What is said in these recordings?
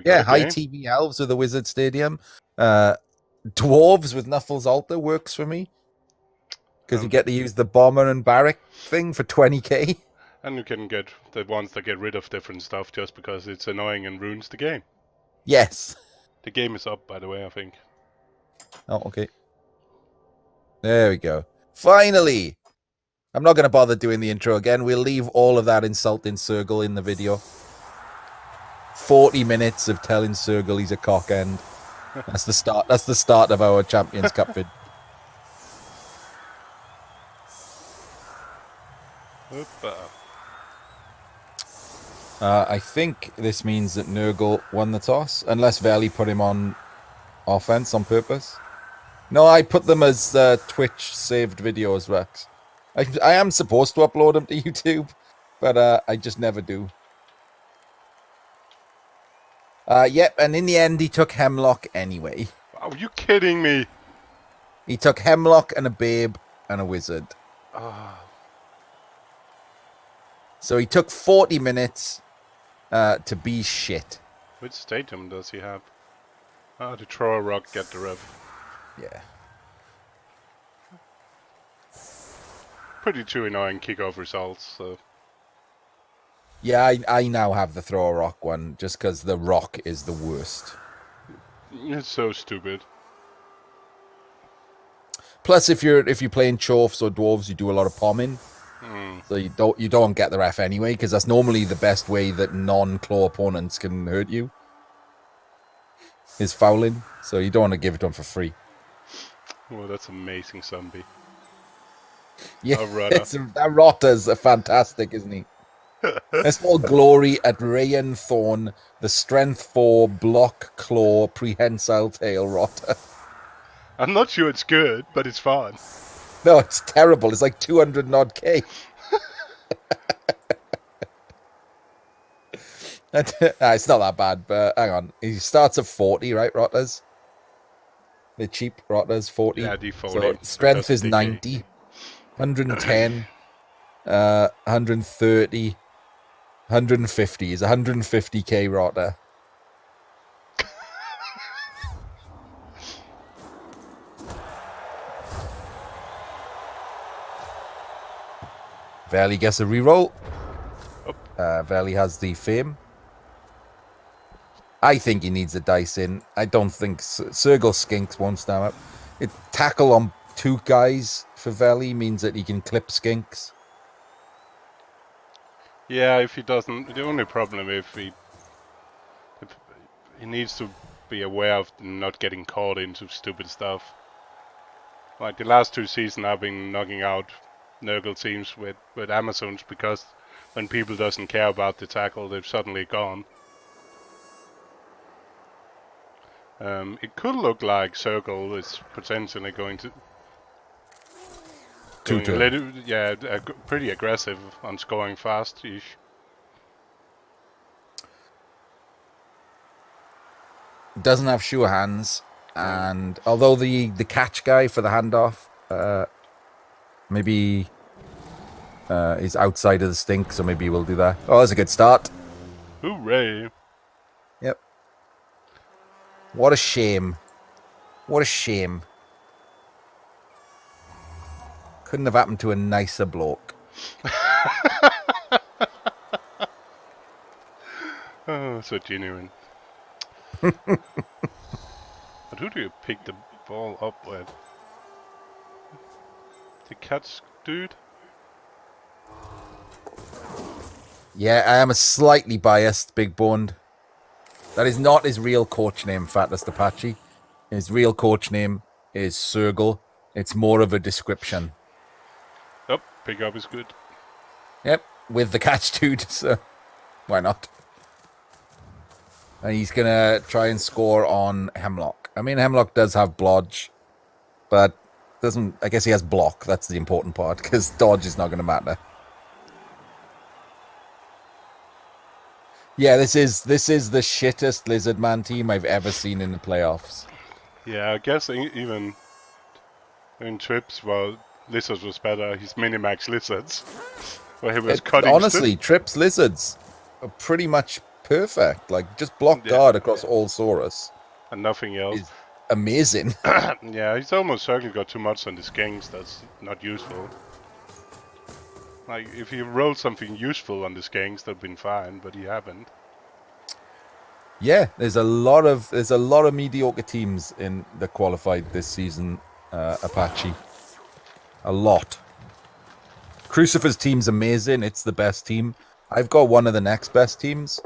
We Yeah, got a high game. TV elves with a wizard stadium. Dwarves with Nuffle's altar works for me. Because you get to use the bomber and barrack thing for 20k. And you can get the ones that get rid of different stuff just because it's annoying and ruins the game. Yes. The game is up, by the way, I think. Oh, okay. There we go. Finally! I'm not going to bother doing the intro again. We'll leave all of that insulting SERGUL in the video. 40 minutes of telling SERGUL he's a cock end. That's the start. That's the start of our Champions Cup vid. I think this means that Nurgle won the toss, unless Veli put him on offense on purpose. No, I put them as Twitch saved videos, Rex. I am supposed to upload them to YouTube, but I just never do. Yep, and in the end, he took Hemlock anyway. Are you kidding me? He took Hemlock and a Babe and a Wizard. So he took 40 minutes to be shit. Which stadium does he have? To throw a rock, get the rev. Yeah. Pretty too annoying kickoff results, so... Yeah, I now have the throw a rock one, just because the rock is the worst. It's so stupid. Plus, if you're playing Chorfs or Dwarves, you do a lot of pomming. So you don't get the ref anyway, because that's normally the best way that non-claw opponents can hurt you. Is fouling, so you don't want to give it to them for free. Oh, that's amazing, zombie. Yeah, that Rotter's fantastic, isn't he? Let's all glory at Rayan Thorn, the strength 4 block claw prehensile tail Rotter. I'm not sure it's good, but it's fun. No, it's terrible. It's like 200 odd K. It's not that bad, but hang on. He starts at 40, right, Rotters? The cheap Rotters, 40. Yeah, default. So strength is 90, 110, 130, 150. He's 150k Rotter. Veli gets a reroll. Veli has the fame. I think he needs a dice in. I don't think SERGUL Skinks won't stand up. Tackle on 2 guys for Veli means that he can clip Skinks. Yeah, if he doesn't, the only problem if he needs to be aware of not getting caught into stupid stuff. Like the last 2 seasons, I've been knocking out Nurgle teams with Amazons because when people doesn't care about the tackle, they've suddenly gone. It could look like SERGUL is potentially going to pretty aggressive on scoring fast-ish. Doesn't have sure hands, and although the catch guy for the handoff maybe is outside of the stink, so maybe we'll do that. Oh, that's a good start. Hooray! Yep. What a shame. What a shame. Couldn't have happened to a nicer bloke. Oh, so genuine. But who do you pick the ball up with? The catch dude? Yeah, I am a slightly biased big boned. That is not his real coach name, Fatless Apache. His real coach name is SERGUL. It's more of a description. Oh, pick up is good. Yep, with the catch dude, so why not? And he's going to try and score on Hemlock. I mean, Hemlock does have Blodge, but doesn't. I guess he has block. That's the important part, because dodge is not going to matter. Yeah, this is the shittest Lizardman team I've ever seen in the playoffs. Yeah, I guess even in Trips, well, Lizards was better. He's minimax Lizards, where he was cutting. Honestly, Trips Lizards are pretty much perfect. Like, just block Yeah. guard across all Saurus And nothing else. is amazing. Yeah, he's almost certainly got too much on the skinks that's not useful. Like, if he rolled something useful on the skinks, that'd been fine, but he haven't. Yeah, there's a lot of mediocre teams in the qualified this season, Apache. A lot. Crucifer's team's amazing. It's the best team. I've got one of the next best teams.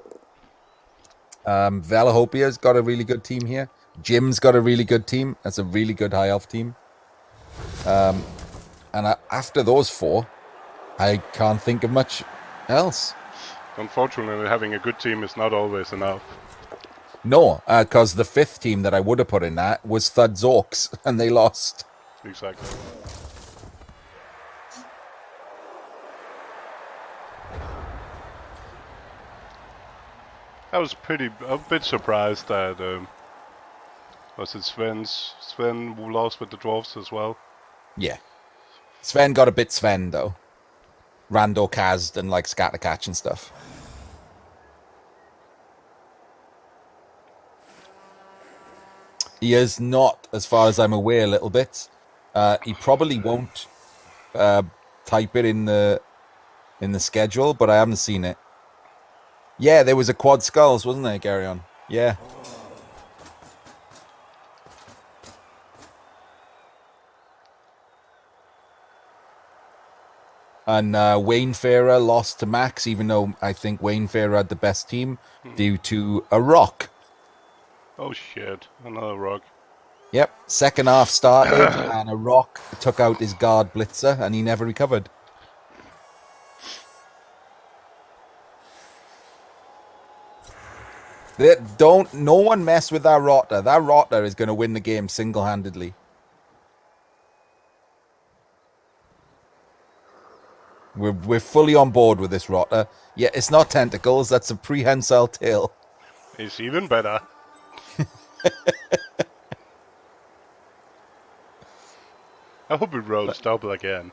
Velihopea's got a really good team here. Jim's got a really good team. That's a really good high elf team. After those four, I can't think of much else. Unfortunately, having a good team is not always enough. No, because the fifth team that I would have put in that was Thud's Orcs, and they lost. Exactly. I was a bit surprised that, was it Sven who lost with the dwarves as well? Yeah. Sven got a bit Sven, though. Rando cast and, like, scatter catch and stuff. He is not, as far as I'm aware, a little bit. He probably won't type it in the schedule, but I haven't seen it. Yeah, there was a quad skulls, wasn't there, Garyon? Yeah. And Waynefarer lost to Max, even though I think Waynefarer had the best team, due to a rock. Oh shit, another rock. Yep, second half started, and a rock took out his guard blitzer, and he never recovered. No one mess with that rotter. That rotter is going to win the game single-handedly. We're fully on board with this rotter. Yeah, it's not tentacles. That's a prehensile tail. It's even better. I hope it rolls double again.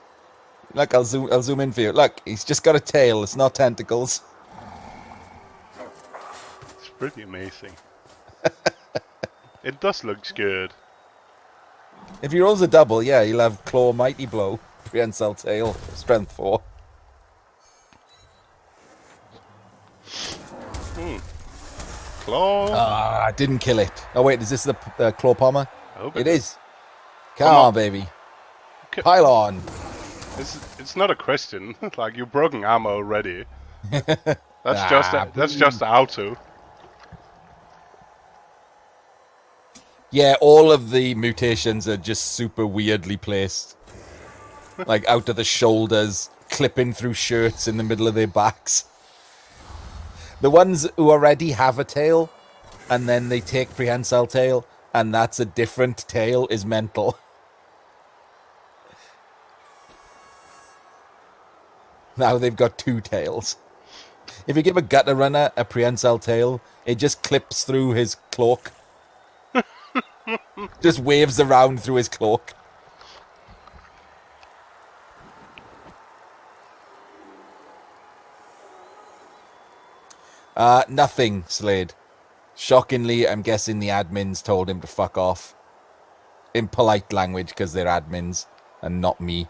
Look, I'll zoom in for you. Look, he's just got a tail. It's not tentacles. It's pretty amazing. It does look good. If he rolls a double, yeah, he'll have Claw Mighty Blow, Prehensile Tail, Strength 4. Claw. Ah, I didn't kill it. Oh wait, is this the Claw Palmer? I hope It is. Come on, baby. Pylon. It's not a question. Like, you've broken armor already. That's just auto. Yeah, all of the mutations are just super weirdly placed. Like out of the shoulders, clipping through shirts in the middle of their backs. The ones who already have a tail, and then they take Prehensile Tail, and that's a different tail, is mental. Now they've got two tails. If you give a Gutter Runner a Prehensile Tail, it just clips through his cloak. Just waves around through his cloak. Nothing, Slade. Shockingly, I'm guessing the admins told him to fuck off. In polite language, because they're admins, and not me.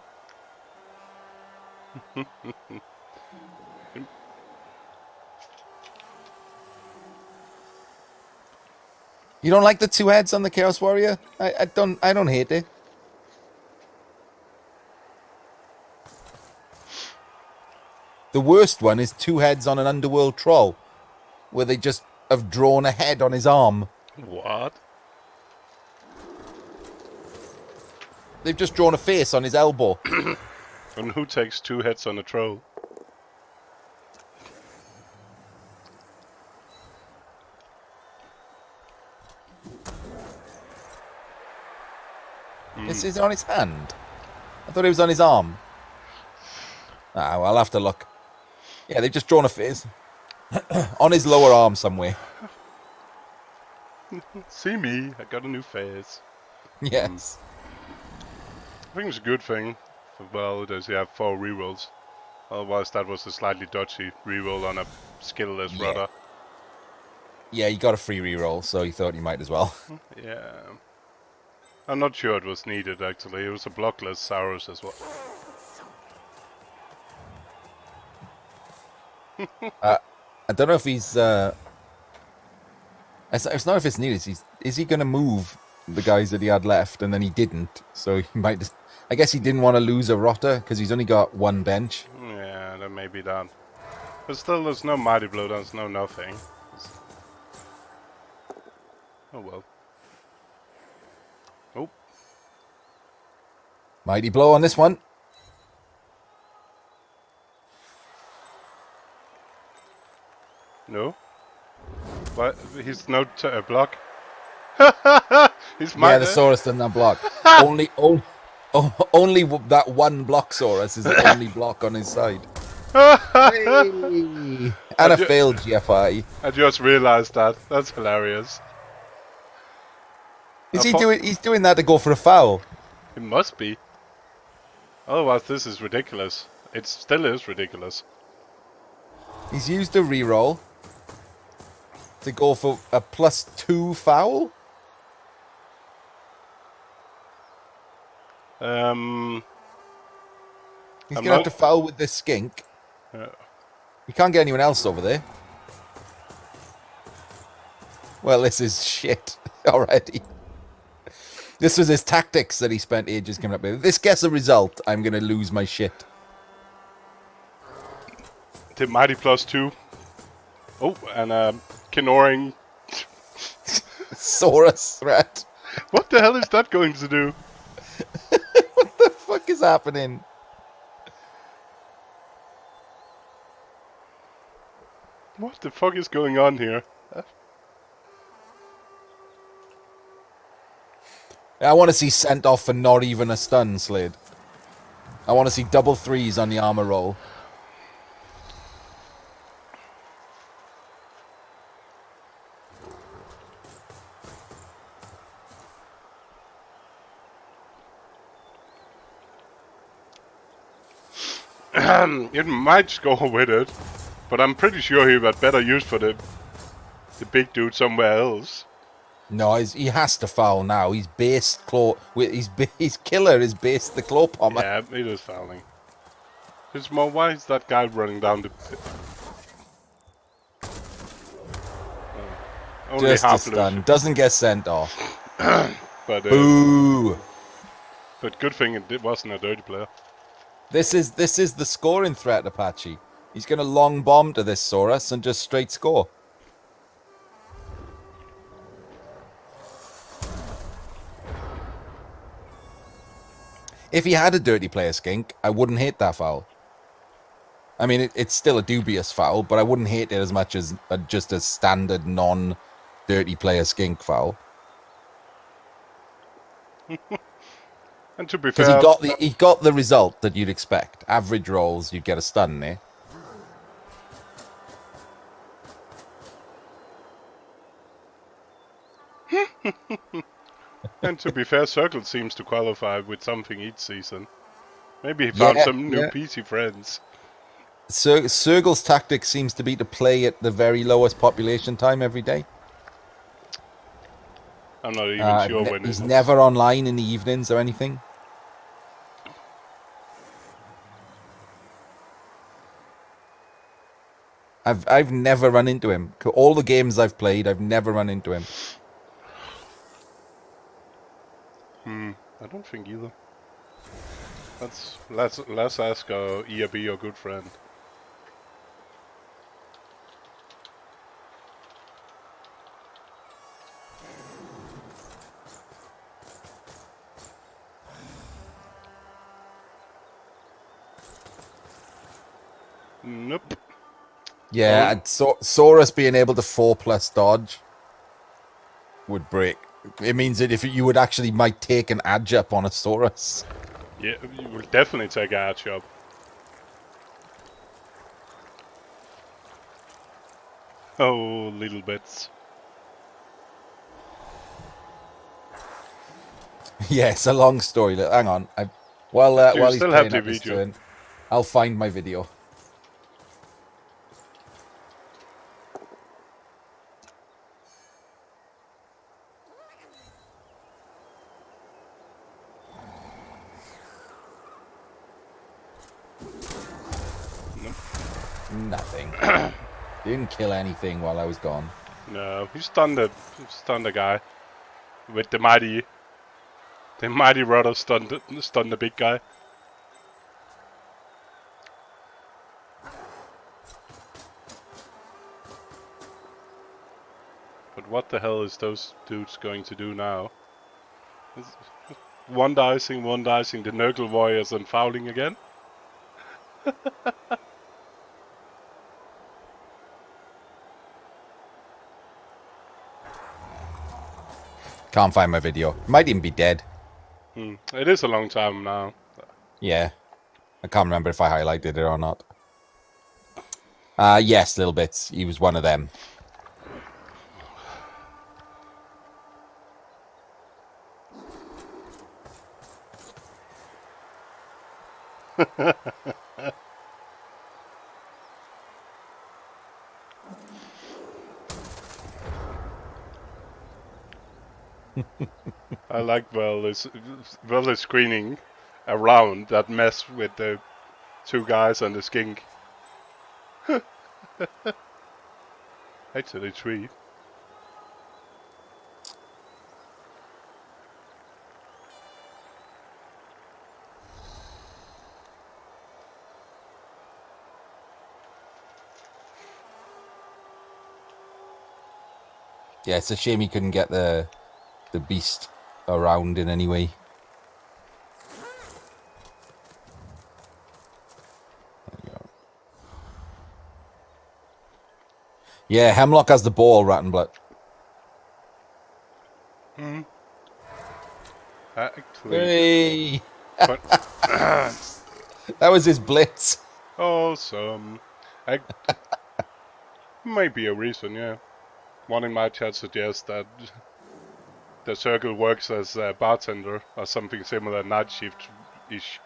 You don't like the two heads on the Chaos Warrior? I don't hate it. The worst one is two heads on an underworld troll, where they just have drawn a head on his arm. What? They've just drawn a face on his elbow. And who takes two heads on a troll? Is it on his hand? I thought it was on his arm. Ah, well, I'll have to look. Yeah, they've just drawn a face. On his lower arm somewhere. See me, I got a new face. Yes. I think it's a good thing. Well, does he have 4 rerolls? Otherwise, that was a slightly dodgy reroll on a skillless rudder. Yeah, he got a free reroll, so he thought he might as well. Yeah. I'm not sure it was needed, actually. It was a blockless Saurus as well. I don't know if he's... It's not if it's needed. Is he going to move the guys that he had left, and then he didn't? So he might just... I guess he didn't want to lose a rotter, because he's only got one bench. Yeah, that may be that. But still, there's no Mighty Blow, there's no nothing. Oh well. Oh. Mighty blow on this one. No. What? He's no block. He's Yeah, the Saurus doesn't have block. only that one block Saurus is the only block on his side. Hey! And a failed GFI. I just realized that. That's hilarious. Is he doing? He's doing that to go for a foul. It must be. Otherwise, this is ridiculous. It still is ridiculous. He's used a reroll to go for a +2 foul. He's gonna have to foul with this skink. You can't get anyone else over there. Well, this is shit already. This was his tactics that he spent ages coming up with. If this gets a result, I'm gonna lose my shit. The mighty +2. Oh, and Kenoring. Saurus threat. What the hell is that going to do? What the fuck is happening? What the fuck is going on here? I want to see sent off for not even a stun, Slade. I want to see double 3s on the armor roll. It might go with it, but I'm pretty sure he got better use for the big dude somewhere else. No, he has to foul now. He's based claw. His killer is based the claw pommer. Yeah, it is fouling. It's more. Why is that guy running down the pit? Only Just half a stun. Doesn't get sent off. But boo. But good thing it wasn't a dirty player. This is the scoring threat, Apache. He's gonna long bomb to this Saurus and just straight score. If he had a dirty player skink, I wouldn't hate that foul. I mean, it's still a dubious foul, but I wouldn't hate it as much as just a standard non-dirty player skink foul. And to be fair, because he got the result that you'd expect. Average rolls, you'd get a stun there. And to be fair, SERGUL seems to qualify with something each season. Maybe he found some new PC friends. SERGUL's tactic seems to be to play at the very lowest population time every day. I'm not even sure when he's never online in the evenings or anything. I've never run into him. All the games I've played, I've never run into him. I don't think either. Let's ask our ERB, your good friend. Nope. Yeah, Saurus being able to 4+ dodge would break. It means that if you would actually might take an edge up on a Saurus. Yeah, you will definitely take a edge up. Oh, little bits. Yeah, it's a long story. Hang on. While he's still playing have up the his video? turn, I'll find my video. Nothing. Didn't kill anything while I was gone. No, he stunned a guy with the mighty rudder stunned the big guy. But what the hell is those dudes going to do now? One dicing, the Nurgle warriors and fouling again? Can't find my video. Might even be dead. It is a long time now. Yeah. I can't remember if I highlighted it or not. Yes, little bits. He was one of them. I like Vel's screening around that mess with the two guys and the skink. Actually, three. Yeah, it's a shame he couldn't get the beast around in any way. There we go. Yeah, Hemlock has the ball, Rattenblood. Actually, Hey! but That was his blitz. awesome. Might be a reason, yeah. One in my chat suggests that the Sergul works as a bartender or something similar, night shift-ish.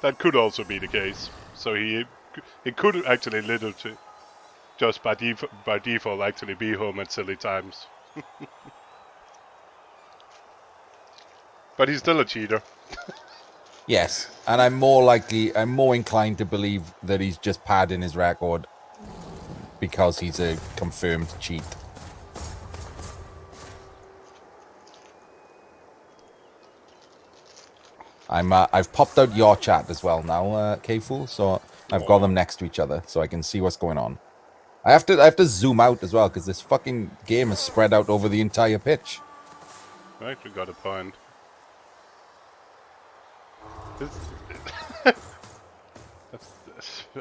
That could also be the case. So he could actually literally just by default actually be home at silly times. But he's still a cheater. Yes, and I'm more inclined to believe that he's just padding his record because he's a confirmed cheat. I've popped out your chat as well now, KFool, so I've got them next to each other so I can see what's going on. I have to zoom out as well because this fucking game is spread out over the entire pitch. Right, you got a point.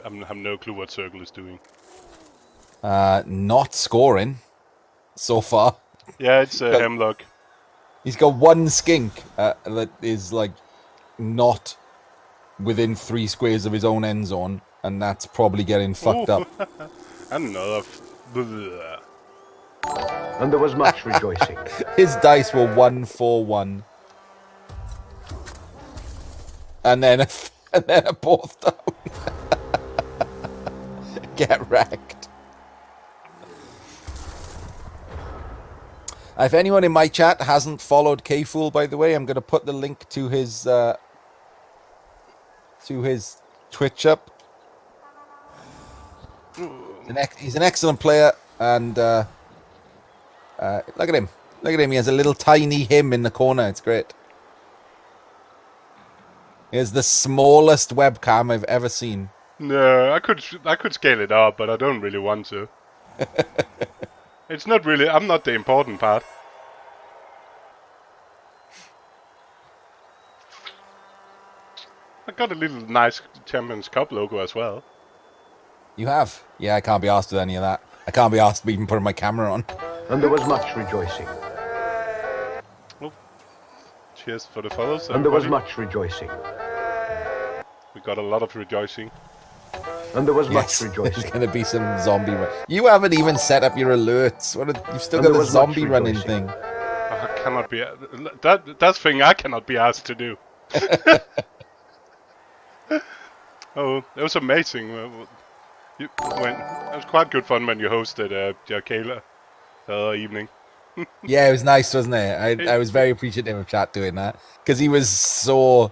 I have no clue what Sergul is doing. Not scoring so far. Yeah, it's Hemlock. He's got one skink that is like not within 3 squares of his own end zone, and that's probably getting fucked up. Another. And there was much rejoicing. His dice were 1-4-1, and then a fourth down. Get wrecked. If anyone in my chat hasn't followed KFool, by the way, I'm going to put the link to his Twitch up. He's an excellent player, and look at him. Look at him. He has a little tiny him in the corner. It's great. He has the smallest webcam I've ever seen. No, I could scale it up, but I don't really want to. It's not really. I'm not the important part. I got a little nice Champions Cup logo as well. You have? Yeah, I can't be asked with any of that. I can't be asked to even put my camera on. And there was much rejoicing. Oh, cheers for the follows. And there was everybody. much rejoicing. We got a lot of rejoicing. And there was Yes, much there's rejoicing. going to be some zombie run. You haven't even set up your alerts. You've still got And there the was much zombie running rejoicing. thing. I cannot be. That's thing I cannot be asked to do. Oh, it was amazing. It was quite good fun when you hosted Kayla evening. Yeah, it was nice, wasn't it? I was very appreciative of chat doing that because he was so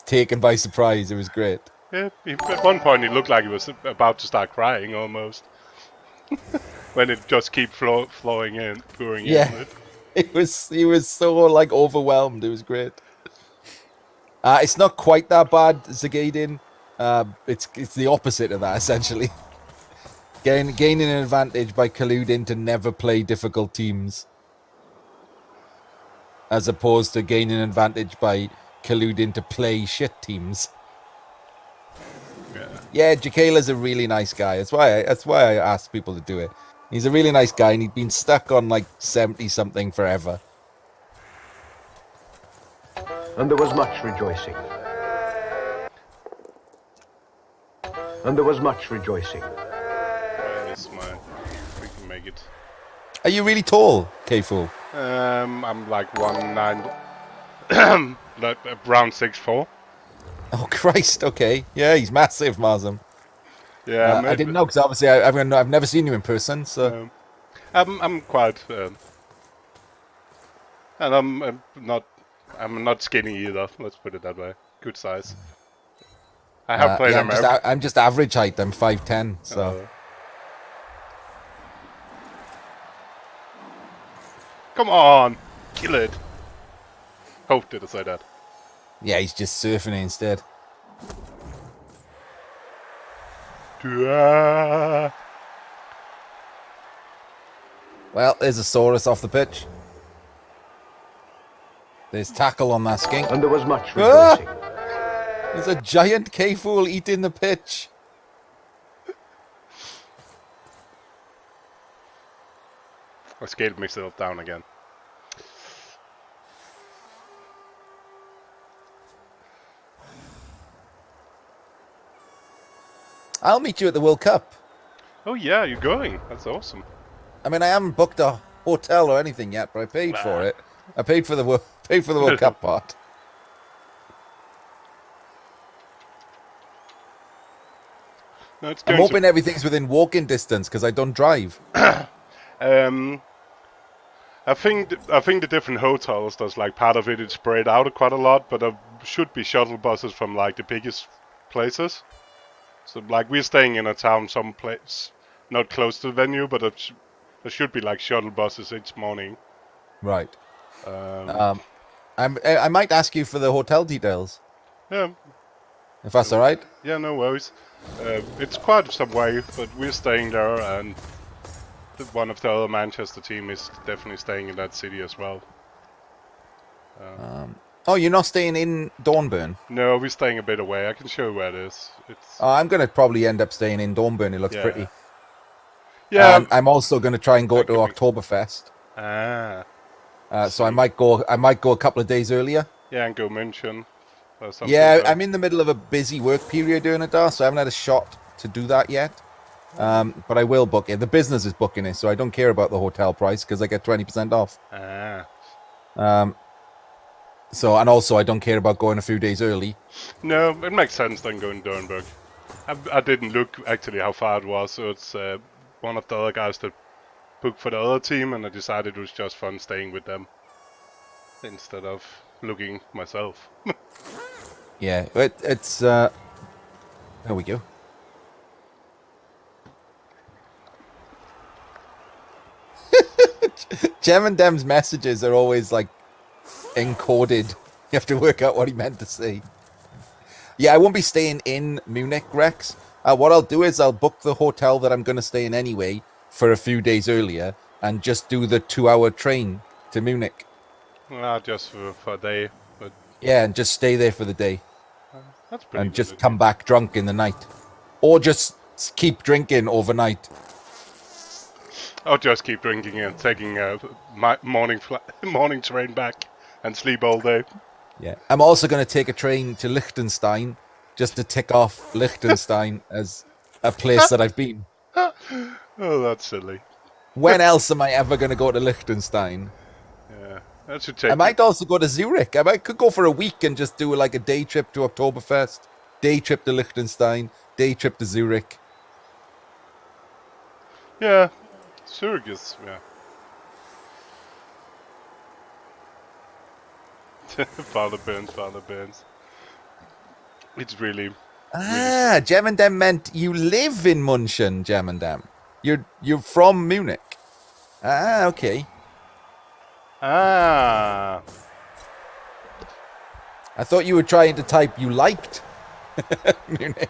taken by surprise. It was great. Yeah, at one point it looked like he was about to start crying almost. When it just keep pouring in. Yeah, he was so like overwhelmed. It was great. It's not quite that bad, Zagadin. It's the opposite of that essentially. Gaining an advantage by colluding to never play difficult teams, as opposed to gaining an advantage by colluding to play shit teams. Yeah, Jakayla's a really nice guy. That's why I asked people to do it. He's a really nice guy, and he'd been stuck on like 70 something forever. And there was much rejoicing. And there was much rejoicing. Where is my... We can make it. Are you really tall, KFoged? I'm like 190... like around 6'4". Oh Christ! Okay, yeah, he's massive, Marzum. Yeah, I didn't know because obviously I've never seen you in person. So I'm quite... and I'm not skinny either. Let's put it that way. Good size. I have played I'm just average height. I'm 5'10". So come on, kill it. Oh, did I say that? yeah, he's just surfing it instead. Well, there's a Saurus off the pitch. There's tackle on that skink. And there was much rejoicing. There's a giant K-Fool eating the pitch. I scaled myself down again. I'll meet you at the World Cup. Oh yeah, you're going. That's awesome. I mean, I haven't booked a hotel or anything yet, but I paid for it. I paid for the World Cup part. No, I'm hoping everything's within walking distance because I don't drive. I think the different hotels, there's like part of it is spread out quite a lot, but there should be shuttle buses from like the biggest places. So like we're staying in a town someplace not close to the venue, but there should be like shuttle buses each morning. Right. I might ask you for the hotel details. Yeah. If that's all right. Yeah, no worries. It's quite some way, but we're staying there, and one of the other Manchester team is definitely staying in that city as well. Oh, you're not staying in Dornbirn? No, we're staying a bit away. I can show you where it is. I'm going to probably end up staying in Dornbirn. It looks pretty. Yeah. I'm also going to try and go to Oktoberfest. So I might go a couple of days earlier. Yeah, and go München. Yeah, I'm in the middle of a busy work period doing it, so I haven't had a shot to do that yet. But I will book it. The business is booking it, so I don't care about the hotel price because I get 20% off. So, and also I don't care about going a few days early. No, it makes sense then going to Dornberg. I didn't look actually how far it was, so it's one of the other guys that booked for the other team, and I decided it was just fun staying with them instead of looking myself. Yeah, it's there we go. Jem and Dem's messages are always like encoded. You have to work out what he meant to say. Yeah, I won't be staying in Munich, Rex. What I'll do is I'll book the hotel that I'm going to stay in anyway for a few days earlier and just do the 2-hour train to Munich. Just for a day. But yeah, and just stay there for the day. That's pretty and just come back drunk in the night. Or just keep drinking overnight. Or just keep drinking and taking a morning train back and sleep all day. Yeah. I'm also going to take a train to Liechtenstein just to tick off Liechtenstein as a place that I've been. Oh, that's silly. When else am I ever going to go to Liechtenstein? Yeah, that should take. I might also go to Zurich. I could go for a week and just do like a day trip to Oktoberfest, day trip to Liechtenstein, day trip to Zurich. Yeah, Zurich is, yeah. Father burns. It's really... Ah, Gemendem meant you live in München, Gemendem. You're from Munich. Ah, okay. Ah. I thought you were trying to type you liked Munich.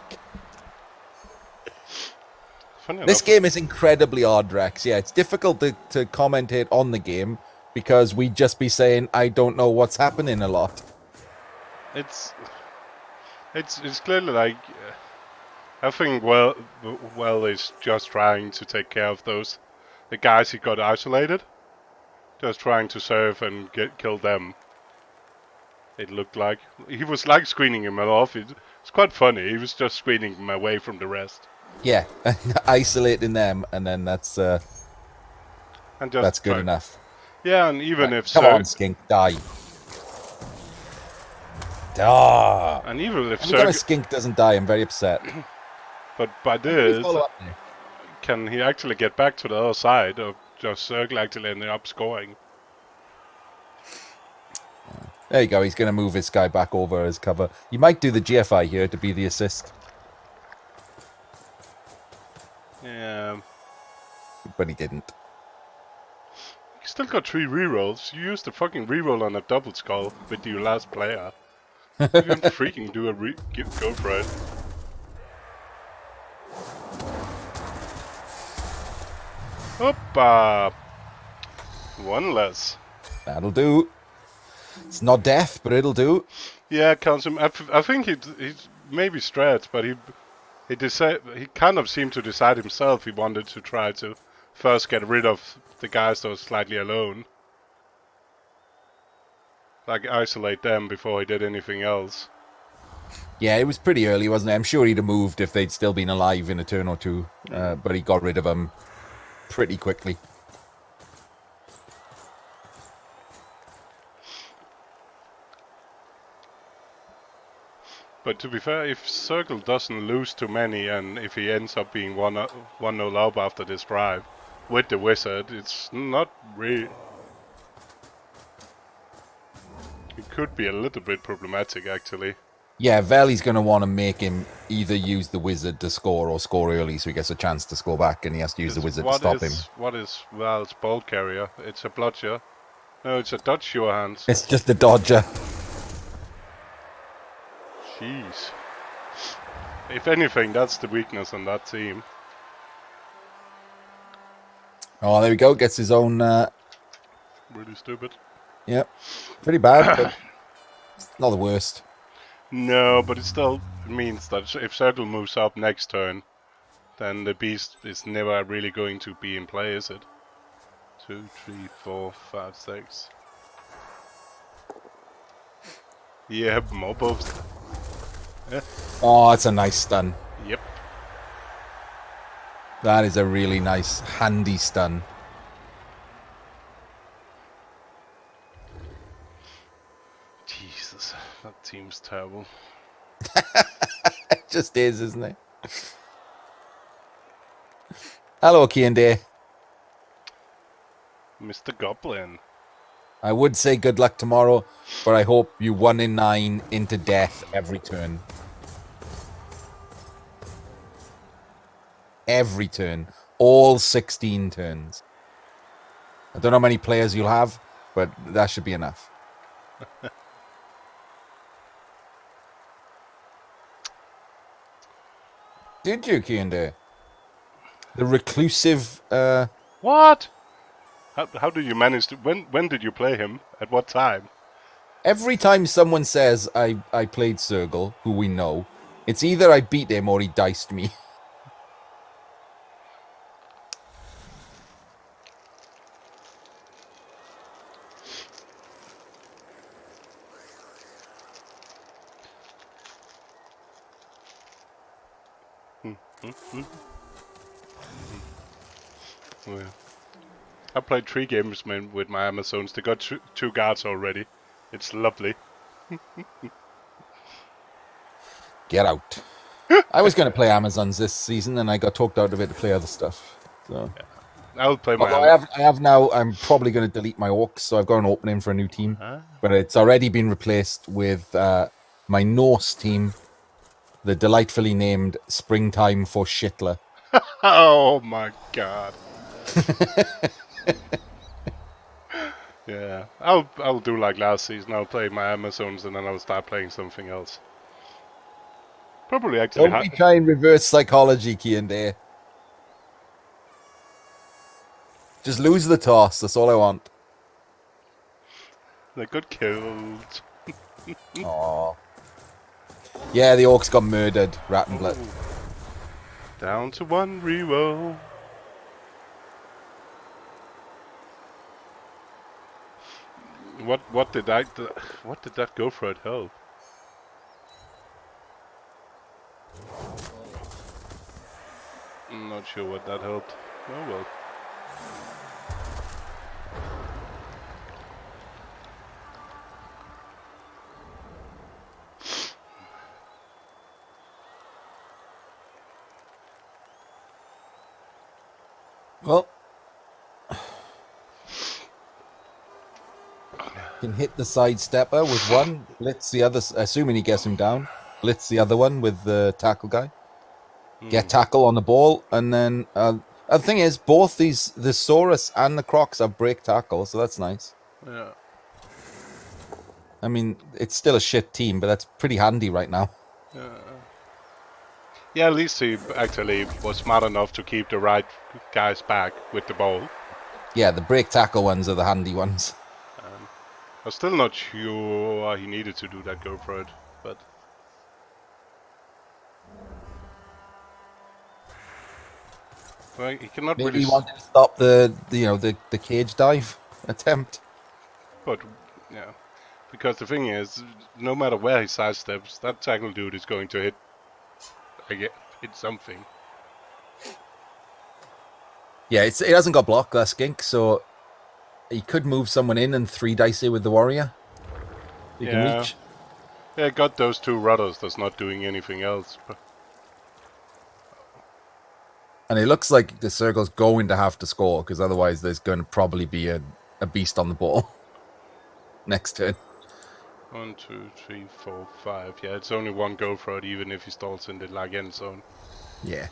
Funny This enough, game is incredibly odd, Rex. Yeah, it's difficult to commentate on the game because we'd just be saying, I don't know what's happening a lot. it's clearly like I think well is just trying to take care of the guys he got isolated, just trying to serve and kill them. It looked like he was like screening him off. It's quite funny. He was just screening him away from the rest. Yeah, isolating them, and then that's And just good enough. Yeah, and even Right, if come on, Skink, die. And even if Every time a skink doesn't die, I'm very upset. But by this, can he actually get back to the other side, or just SERGUL actually ending up scoring? There you go. He's going to move his guy back over as cover. He might do the GFI here to be the assist. Yeah. But he didn't. You still got 3 rerolls. You used the fucking reroll on a double skull with your last player. You can freaking do a go for it. Hoppa! One less. That'll do. It's not death, but it'll do. Yeah, counts him. I think he's maybe stretched, but he kind of seemed to decide himself he wanted to try to first get rid of the guys that were slightly alone. Like isolate them before he did anything else. Yeah, it was pretty early, wasn't it? I'm sure he'd have moved if they'd still been alive in a turn or two, but he got rid of them pretty quickly. But to be fair, if SERGUL doesn't lose too many, and if he ends up being 1-0 up after this drive with the wizard, it's not really. It could be a little bit problematic, actually. Yeah, Veli's going to want to make him either use the wizard to score or score early, so he gets a chance to score back, and he has to use the wizard to stop him. What is Val's bolt carrier? It's a bludger. No, it's a dodge sure hands. It's just a dodger. Jeez. If anything, that's the weakness on that team. Oh, there we go. Gets his own... Really stupid. Yeah, pretty bad, but it's not the worst. No, but it still means that if SERGUL moves up next turn, then the beast is never really going to be in play, is it? 2, 3, 4, 5, 6. Yeah, more buffs. Yeah. Oh, it's a nice stun. Yep. That is a really nice, handy stun. Jesus, that team's terrible. It just is, isn't it? Hello, Kiande. Mr. Goblin. I would say good luck tomorrow, but I hope you 1 in 9 into death every turn. Every turn. All 16 turns. I don't know how many players you'll have, but that should be enough. Did you, Kiande? The reclusive... What? How did you manage to... When did you play him? At what time? Every time someone says I played SERGUL, who we know, it's either I beat him or he diced me. Oh, yeah. I played 3 games with my Amazons. They got 2 guards already. It's lovely. Get out. I was going to play Amazons this season, and I got talked out of it to play other stuff. So. Yeah. I'll play my. I have now. I'm probably going to delete my orcs, so I've got an opening for a new team, but it's already been replaced with my Norse team, the delightfully named Springtime for Shitler. Oh my god. Yeah, I'll do like last season. I'll play my Amazons and then I'll start playing something else. Probably actually. Don't be trying reverse psychology, Kian Day. Just lose the toss. That's all I want. They got killed. Aww. Yeah, the orcs got murdered. Rat and blood. Down to 1 reroll. What did that go for at help? I'm not sure what that helped. Oh well. Well, can hit the side stepper with one, blitz the other, assuming he gets him down, blitz the other one with the tackle guy, get tackle on the ball, and then the thing is, both the Saurus and the Crocs have break tackle, so that's nice. Yeah. I mean, it's still a shit team, but that's pretty handy right now. Yeah, at least he actually was smart enough to keep the right guys back with the ball. Yeah, the break tackle ones are the handy ones. I'm still not sure he needed to do that go for it, but well, he cannot Maybe really. he wanted to stop the cage dive attempt. But yeah, because the thing is, no matter where he sidesteps, that tackle dude is going to hit. Hit something. Yeah, it hasn't got block, that skink, so he could move someone in and 3-dice it with the warrior. You can reach. Yeah, got those 2 rudders that's not doing anything else. But And it looks like the Circle's going to have to score, because otherwise there's going to probably be a beast on the ball next turn. 1, 2, 3, 4, 5. Yeah, it's only 1 go for it, even if he stalls in the lag end zone. Yeah.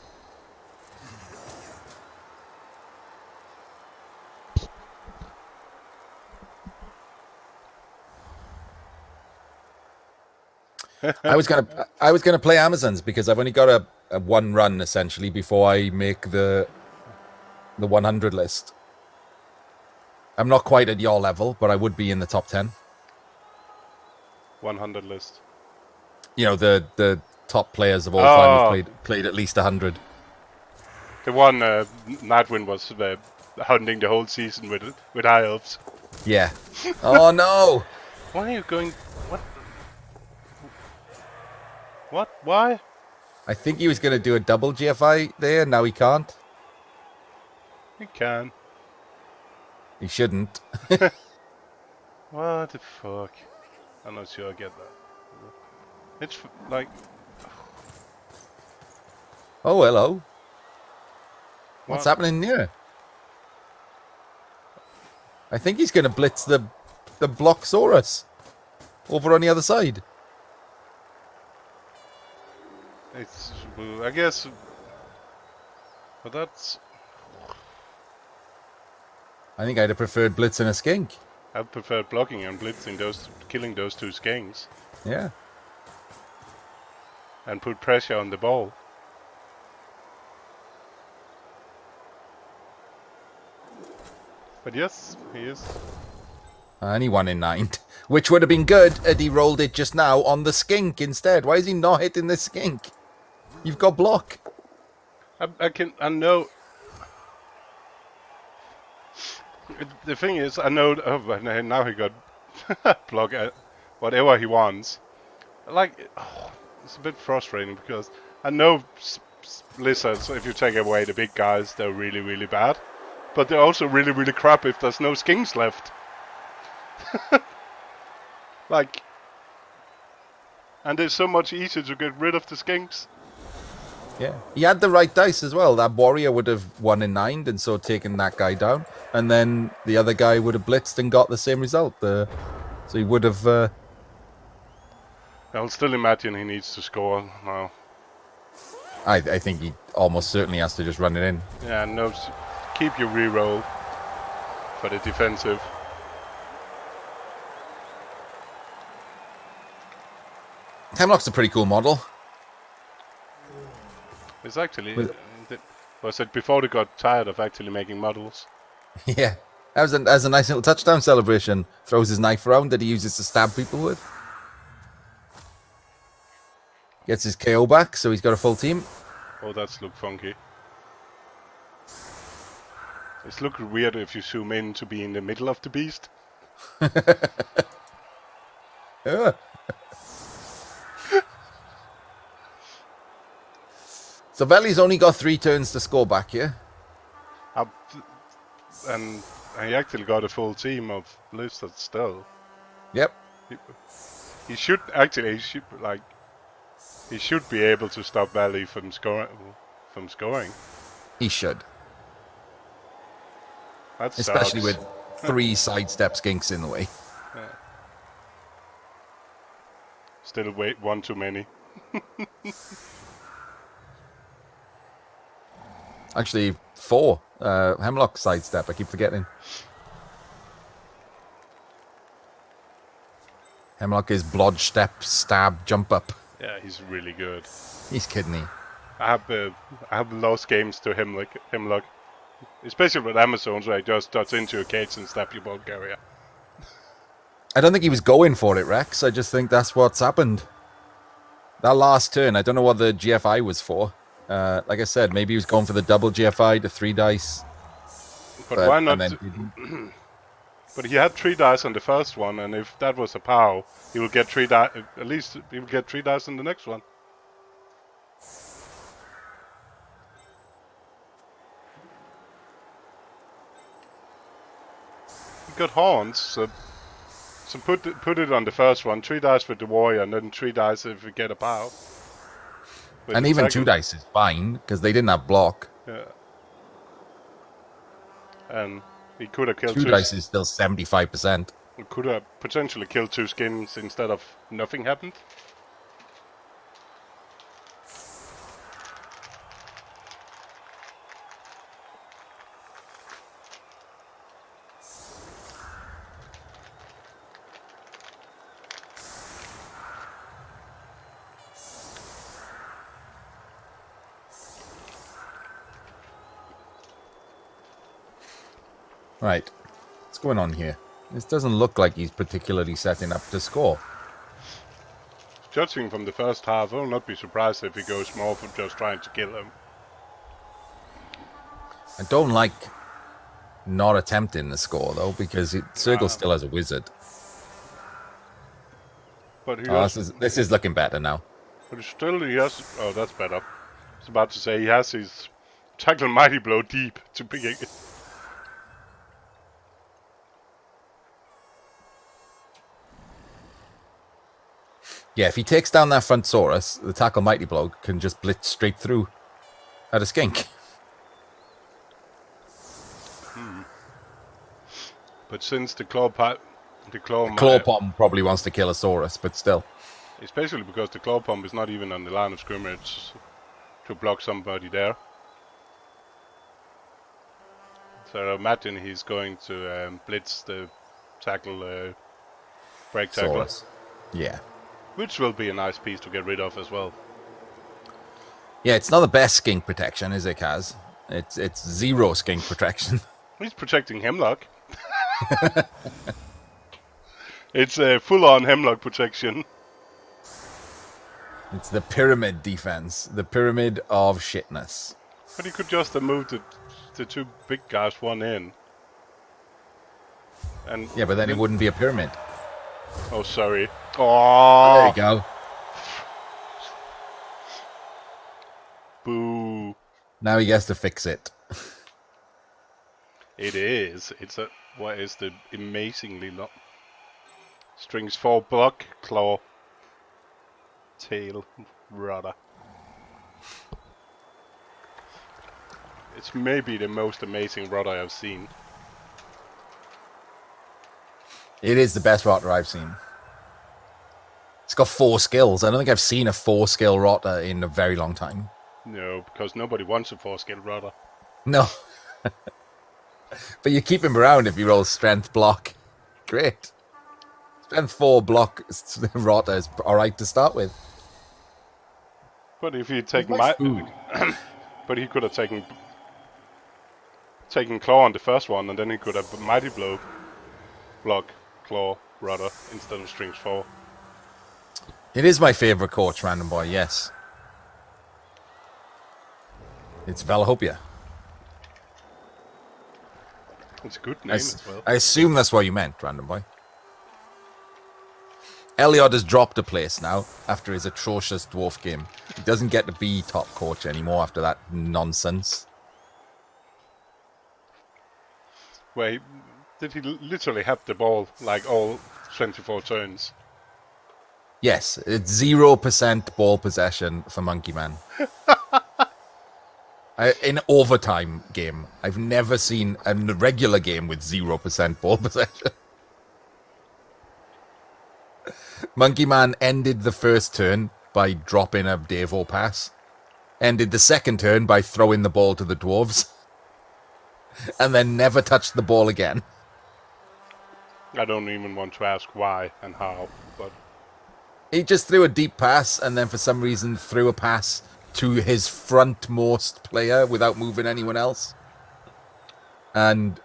I was gonna play Amazons because I've only got a 1 run essentially before I make the 100 list. I'm not quite at your level, but I would be in the top 10. 100 list. You know, the top players of all time who've played at least 100. The one Nightwind was hunting the whole season with high elves. Yeah. Oh no! Why are you going? What? What? Why? I think he was going to do a double GFI there. Now he can't. He can. He shouldn't. What the fuck? I'm not sure I get that. It's like... Oh, hello. What's What? happening here? I think he's going to blitz the Blocksaurus over on the other side. It's... I guess... But that's... I think I'd have preferred blitzing a skink. I prefer blocking and blitzing killing those 2 skinks. Yeah. And put pressure on the ball. But yes, he is. And he won in 9. Which would have been good had he rolled it just now on the skink instead. Why is he not hitting the skink? You've got block. I know... The thing is, I know... Oh, now he got block at whatever he wants. Like, it's a bit frustrating because I know lizards, if you take away the big guys, they're really, really bad. But they're also really, really crap if there's no skinks left. Like... And it's so much easier to get rid of the skinks. Yeah. He had the right dice as well. That warrior would have won in 9 and so taken that guy down. And then the other guy would have blitzed and got the same result. So he would have... I'll still imagine he needs to score now. I think he almost certainly has to just run it in. Yeah, no, keep your reroll for the defensive. Hemlock's a pretty cool model. It's actually... Was it before they got tired of actually making models? Yeah. That was a nice little touchdown celebration. Throws his knife around that he uses to stab people with. Gets his KO back, so he's got a full team. Oh, that's look funky. It's look weird if you zoom in to be in the middle of the beast. Yeah. So Veli's only got 3 turns to score back here. And he actually got a full team of Lizards still. Yep. He should actually, he should be able to stop Veli from scoring. He should. That Especially sucks. with 3 sidestep skinks in the way. Still wait one too many. Actually, 4. Hemlock sidestep, I keep forgetting. Hemlock is blodge, step, stab, jump up. Yeah, he's really good. He's kidding me. I have lost games to Hemlock. Especially with Amazons where I just dodge into a cage and stab your bulk carrier. I don't think he was going for it, Rex. I just think that's what's happened. That last turn, I don't know what the GFI was for. Like I said, maybe he was going for the double GFI, the 3 dice. But why not? Then... But he had 3 dice on the first one, and if that was a POW, he will get 3 dice. At least he will get 3 dice on the next one. He got horns, so put it on the first one. 3 dice with the warrior, and then 3 dice if we get a POW. And even 2 dice is fine, because they didn't have block. Yeah. And he could have killed 2 dice is still 75%. We could have potentially killed 2 skins instead of nothing happened. Right. What's going on here? This doesn't look like he's particularly setting up to score. Judging from the first half, I will not be surprised if he goes more for just trying to kill him. I don't like not attempting the score, though, because SERGUL still has a wizard. But he this is looking better now. But still he has... Oh, that's better. I was about to say he has his tackle mighty blow deep to pick it. Yeah, if he takes down that front Saurus, the tackle mighty blow can just blitz straight through at a skink. But since the claw pomb Probably wants to kill a Saurus, but still. Especially because the claw pomb is not even on the line of scrimmage to block somebody there. So I imagine he's going to blitz the tackle, break tackle. Saurus. Yeah. Which will be a nice piece to get rid of as well. Yeah, it's not the best skink protection, is it, Kaz? It's 0 skink protection. He's protecting Hemlock. It's a full-on Hemlock protection. It's the pyramid defense. The pyramid of shitness. But he could just have moved the 2 big guys one in. And yeah, but then it wouldn't be a pyramid. Oh, sorry. Oh, there you go. Boo. Now he has to fix it. It is. It's a... What is the amazingly long... Strings 4 block, claw, tail, rudder. It's maybe the most amazing rudder I've seen. It is the best rotter I've seen. It's got 4 skills. I don't think I've seen a 4-skill rotter in a very long time. No, because nobody wants a 4-skill rudder. No. But you keep him around if you roll strength block. Great. Strength 4 block Rotter is alright to start with. But if he'd Where's taken my food? but he could have taken claw on the first one, and then he could have mighty block, claw, rudder instead of strings 4. It is my favourite coach, Random Boy, yes. It's Velihopea. It's a good name as well. I assume that's what you meant, Random Boy. Eliod has dropped a place now after his atrocious dwarf game. He doesn't get to be top coach anymore after that nonsense. Wait, did he literally have the ball like all 24 turns? Yes, it's 0% ball possession for Monkey Man. In overtime game, I've never seen a regular game with 0% ball possession. Monkey Man ended the first turn by dropping a Devo pass, ended the second turn by throwing the ball to the dwarves, and then never touched the ball again. I don't even want to ask why and how, but He just threw a deep pass and then for some reason threw a pass to his frontmost player without moving anyone else. And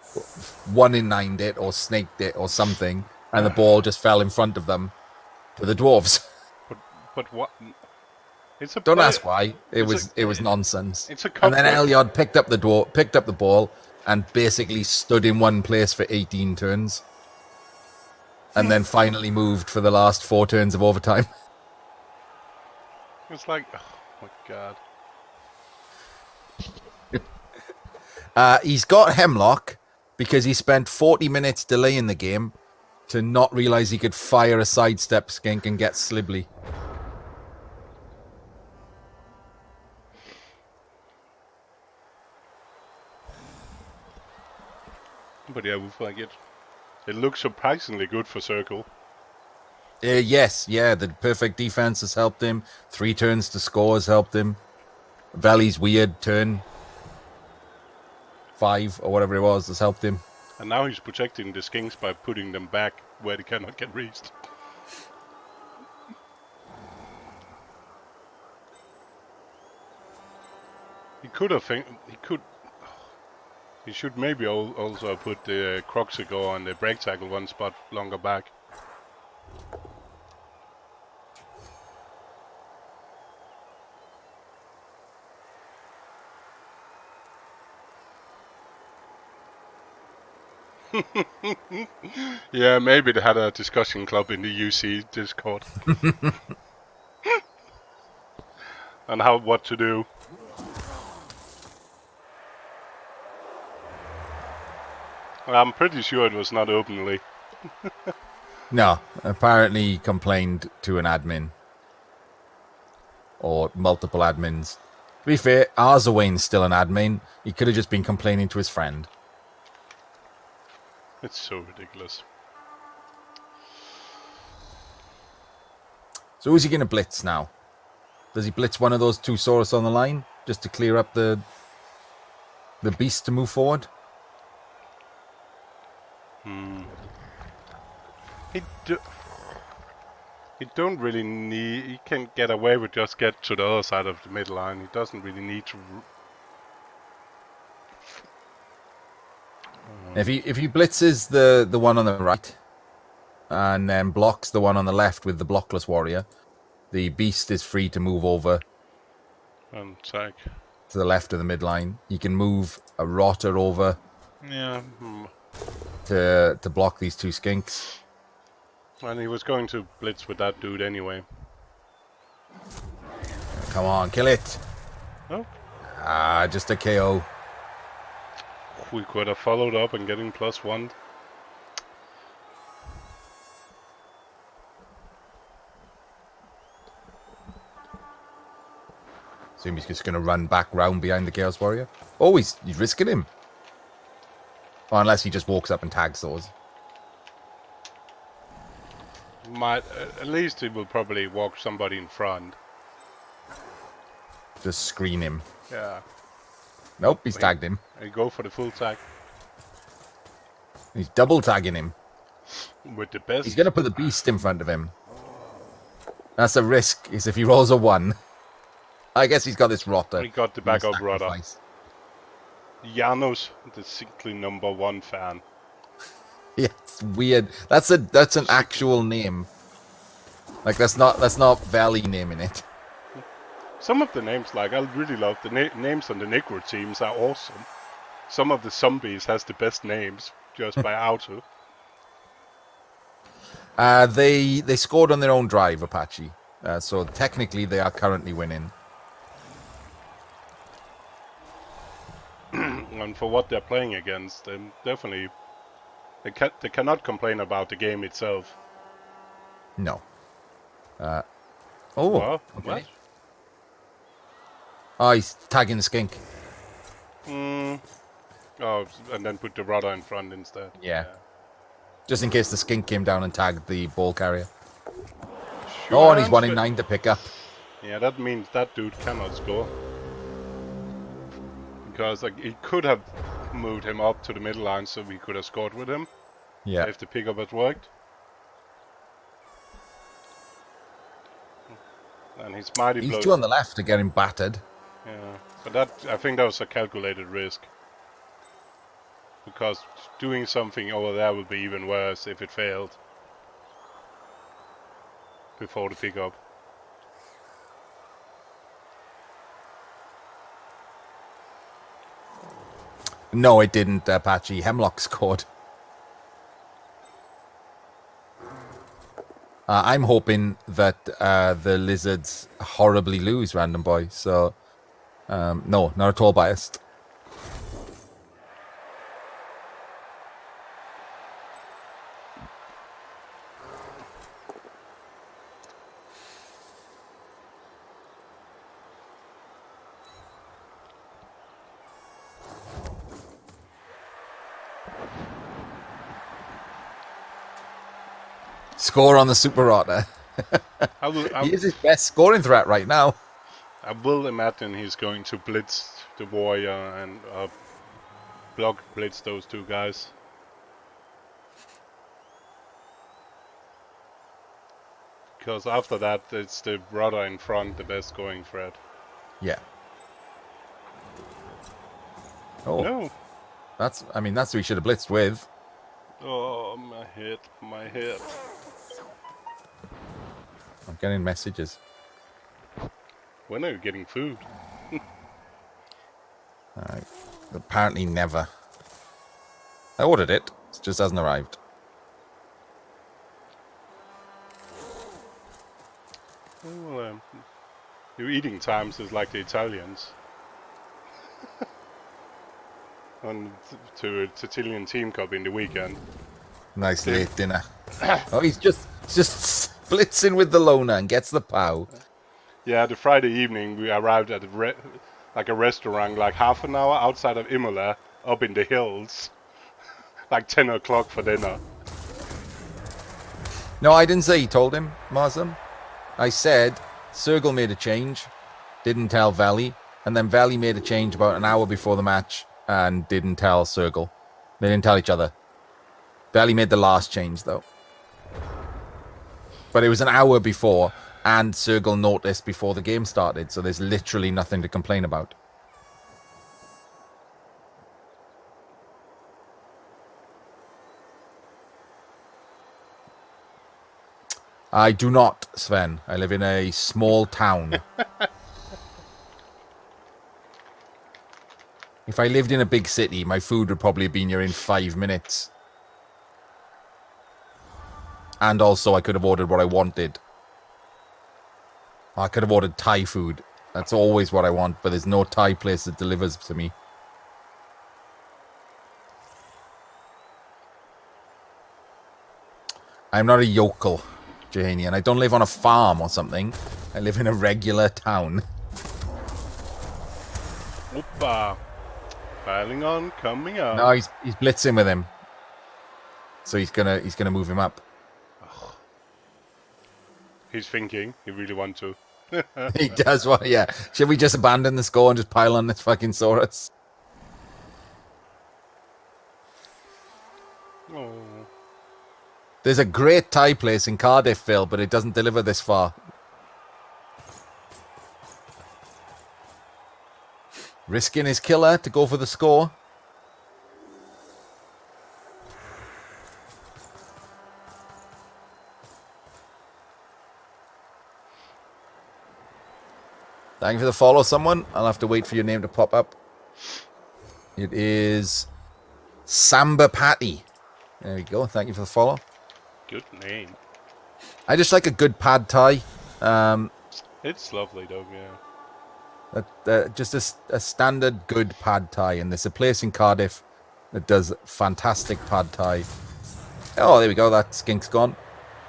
1-in-9'd it or snaked it or something, and the ball just fell in front of them to the dwarves. but what? It's a Don't play. ask why. It was nonsense. It's a and then comeback. Eliod picked up the ball and basically stood in one place for 18 turns. And then finally moved for the last 4 turns of overtime. It's like, oh my god. He's got Hemlock because he spent 40 minutes delaying the game to not realize he could fire a sidestep skink and get Slibbly. But yeah, like it looks surprisingly good for SERGUL. Yes, the perfect defense has helped him. 3 turns to score has helped him. Valley's weird turn 5 or whatever it was has helped him. And now he's protecting the skinks by putting them back where they cannot get reached. He should maybe also put the Croxico on the break tackle 1 spot longer back. Yeah, maybe they had a discussion club in the UC Discord. And what to do. I'm pretty sure it was not openly. No, apparently he complained to an admin. Or multiple admins. To be fair, Arzawain's still an admin. He could have just been complaining to his friend. It's so ridiculous. So who's he going to blitz now? Does he blitz one of those 2 Saurus on the line? Just to clear up the beast to move forward? He don't really need... He can get away with just get to the other side of the midline. He doesn't really need to... If he blitzes the one on the right and then blocks the one on the left with the blockless warrior, the beast is free to move over And tag. to the left of the midline. He can move a rotter over Yeah. to block these 2 skinks. And he was going to blitz with that dude anyway. Come on, kill it. Oh. Just a KO. We could have followed up and getting +1. Assume he's just going to run back round behind the Chaos Warrior. Oh, he's risking him. Or unless he just walks up and tags those. At least he will probably walk somebody in front. Just screen him. Yeah. Nope, he's tagged him. I go for the full tag He's double tagging him. with the best. He's going to put the beast in front of him. That's a risk, is if he rolls a 1. I guess he's got this rotter. He got the backup rudder. Sacrifice. Janos, the simply #1 fan. Yeah, it's weird. That's an actual name. Like that's not Valley naming it. Some of the names, like I really love the names on the Negro teams are awesome. Some of the zombies has the best names just by auto. They scored on their own drive, Apache. So technically they are currently winning. And for what they're playing against, definitely they cannot complain about the game itself. No. Oh. Well, Okay. what? Oh, he's tagging the skink. Oh, and then put the rudder in front instead. Yeah. Just in case the skink came down and tagged the ball carrier. Sure, Oh, and he's 1 in 9 to pick up. Yeah, that means that dude cannot score. Because like, he could have moved him up to the middle line so we could have scored with him. Yeah. If the pickup had worked. And his mighty He's blow. 2 on the left to get him battered. Yeah, but I think that was a calculated risk. Because doing something over there would be even worse if it failed. Before the pickup. No, it didn't, Apache. Hemlock scored. I'm hoping that the Lizards horribly lose, Random Boy. So, no, not at all biased. Score on the Super Rotter. He is his best scoring threat right now. I will imagine he's going to blitz the warrior and blitz those two guys. Because after that, it's the rudder in front, the best scoring threat. Yeah. Oh, No. that's who he should have blitzed with. Oh, my head. I'm getting messages. When are you getting food? Alright. Apparently never. I ordered it. It just hasn't arrived. Well, your eating times is like the Italians. On to a Sicilian team cup in the weekend. Nice late dinner. Oh, he's just blitzing with the loner and gets the POW. Yeah, the Friday evening we arrived at a restaurant like half an hour outside of Imola, up in the hills. Like 10 o'clock for dinner. No, I didn't say he told him, Marsam. I said SERGUL made a change, didn't tell Valley, and then Valley made a change about an hour before the match and didn't tell SERGUL. They didn't tell each other. Valley made the last change, though. But it was an hour before, and SERGUL noticed before the game started, so there's literally nothing to complain about. I do not, Sven. I live in a small town. If I lived in a big city, my food would probably have been here in 5 minutes. And also, I could have ordered what I wanted. I could have ordered Thai food. That's always what I want, but there's no Thai place that delivers to me. I'm not a yokel, Jahanian. I don't live on a farm or something. I live in a regular town. Oppa! Piling on, coming up. No, he's blitzing with him. So he's gonna move him up. He's thinking. He really wants to. He does what? Yeah. Should we just abandon the score and just pile on this fucking Saurus? Oh. There's a great Thai place in Cardiff, Phil, but it doesn't deliver this far. Risking his killer to go for the score. Thank you for the follow, someone. I'll have to wait for your name to pop up. It is Samba Patty. There we go. Thank you for the follow. Good name. I just like a good pad thai. It's lovely though, yeah. Just a standard good pad thai. And there's a place in Cardiff that does fantastic pad thai. Oh, there we go. That skink's gone.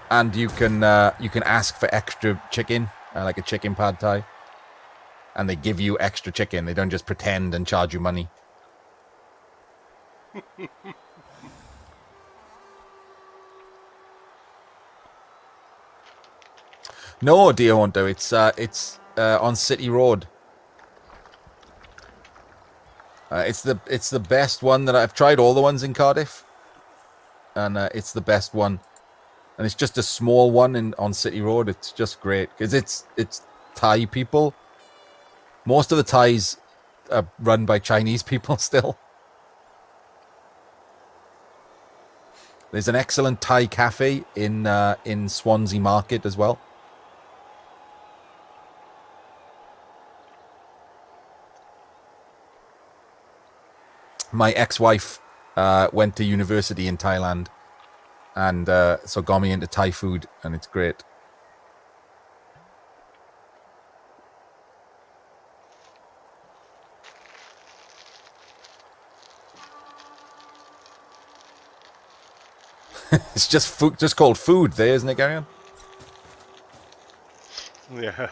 And you can ask for extra chicken, like a chicken pad thai. And they give you extra chicken. They don't just pretend and charge you money. No, Deer Hunter. It's on City Road. It's the best one that I've tried. All the ones in Cardiff, and it's the best one. And it's just a small one on City Road. It's just great because it's Thai people. Most of the Thais are run by Chinese people still. There's an excellent Thai cafe in Swansea Market as well. My ex-wife went to university in Thailand, and so got me into Thai food, and it's great. It's just food, just called food there, isn't it, Gary? Yeah.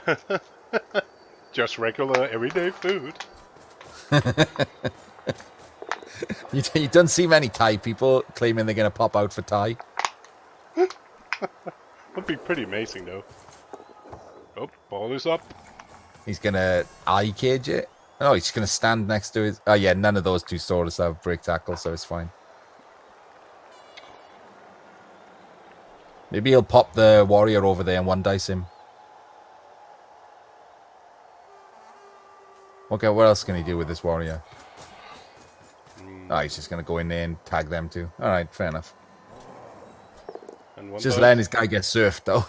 Just regular everyday food. You don't see many Thai people claiming they're going to pop out for Thai. Would be pretty amazing though. Oh, ball is up. He's going to eye cage it. Oh, he's going to stand next to his... Oh, yeah, none of those two swords have break tackle, so it's fine. Maybe he'll pop the warrior over there and one dice him. Okay, what else can he do with this warrior? Oh, he's just going to go in there and tag them too. Alright, fair enough. And one Just dice. letting this guy get surfed, though.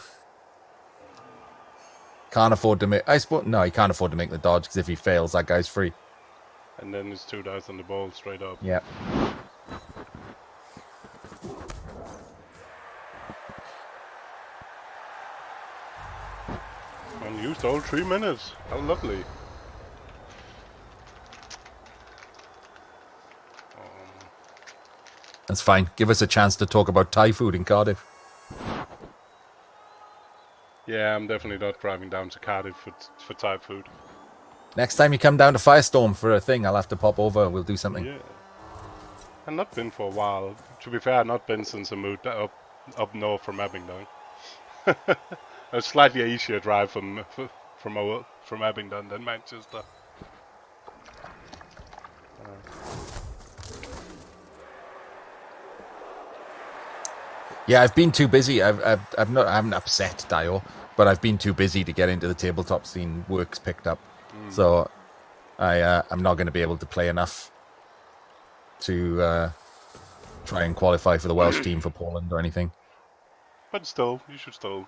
Can't afford to make... I suppose... No, he can't afford to make the dodge, because if he fails, that guy's free. And then there's 2 dice on the ball straight up. Yep. Unused all 3 minutes. How lovely. That's fine. Give us a chance to talk about Thai food in Cardiff. Yeah, I'm definitely not driving down to Cardiff for Thai food. Next time you come down to Firestorm for a thing, I'll have to pop over and we'll do something. Yeah. I've not been for a while. To be fair, I've not been since I moved up north from Abingdon. A slightly easier drive from Abingdon than Manchester. Yeah, I've been too busy. I haven't upset Dio, but I've been too busy to get into the tabletop scene. Work's picked up, so I'm not going to be able to play enough to try and qualify for the Welsh team for Poland or anything. But still, you should still,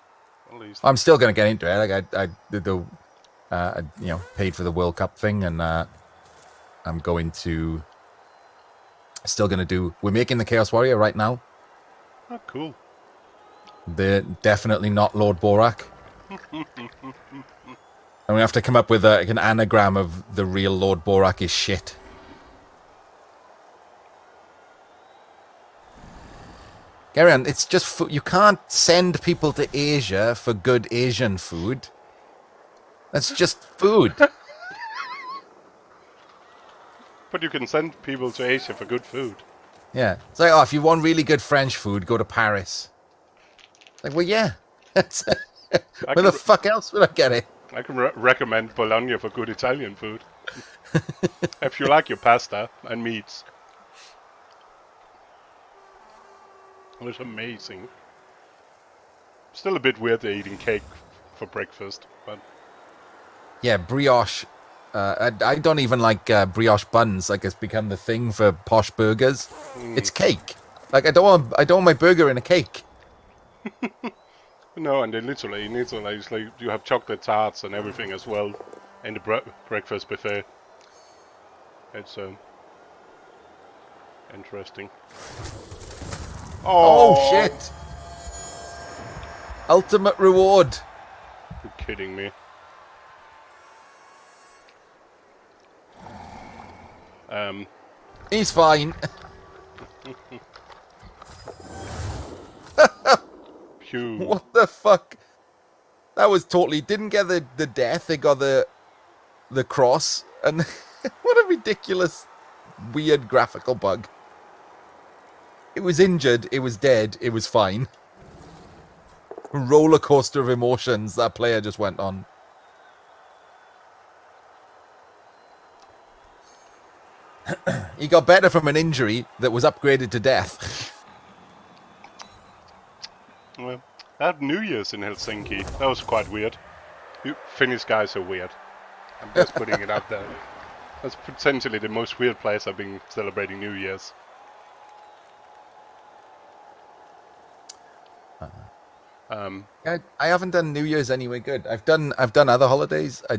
at least. I'm still going to get into it. Like I did the, paid for the World Cup thing, and I'm going to still going to do. We're making the Chaos Warrior right now. Oh, cool. They're definitely not Lord Borak. And we have to come up with an anagram of the real Lord Borak is shit. Garion, it's just food. You can't send people to Asia for good Asian food. That's just food. But you can send people to Asia for good food. Yeah. It's like, if you want really good French food, go to Paris. Like, well, yeah. Where the fuck else would I get it? I can recommend Bologna for good Italian food. If you like your pasta and meats. It was amazing. Still a bit weird they're eating cake for breakfast, but... Yeah, brioche. I don't even like brioche buns. Like, it's become the thing for posh burgers. It's cake. Like, I don't want my burger in a cake. No, and they literally, it's like you have chocolate tarts and everything as well in the breakfast buffet. It's interesting. Oh shit! Ultimate reward. You're kidding me. He's fine. Pew. What the fuck? That was totally... Didn't get the death, they got the cross. And what a ridiculous, weird graphical bug. It was injured, it was dead, it was fine. Roller coaster of emotions that player just went on. He got better from an injury that was upgraded to death. Well, I had New Year's in Helsinki. That was quite weird. You Finnish guys are weird. I'm just putting it out there. That's potentially the most weird place I've been celebrating New Year's. I haven't done New Year's anyway good. I've done other holidays. I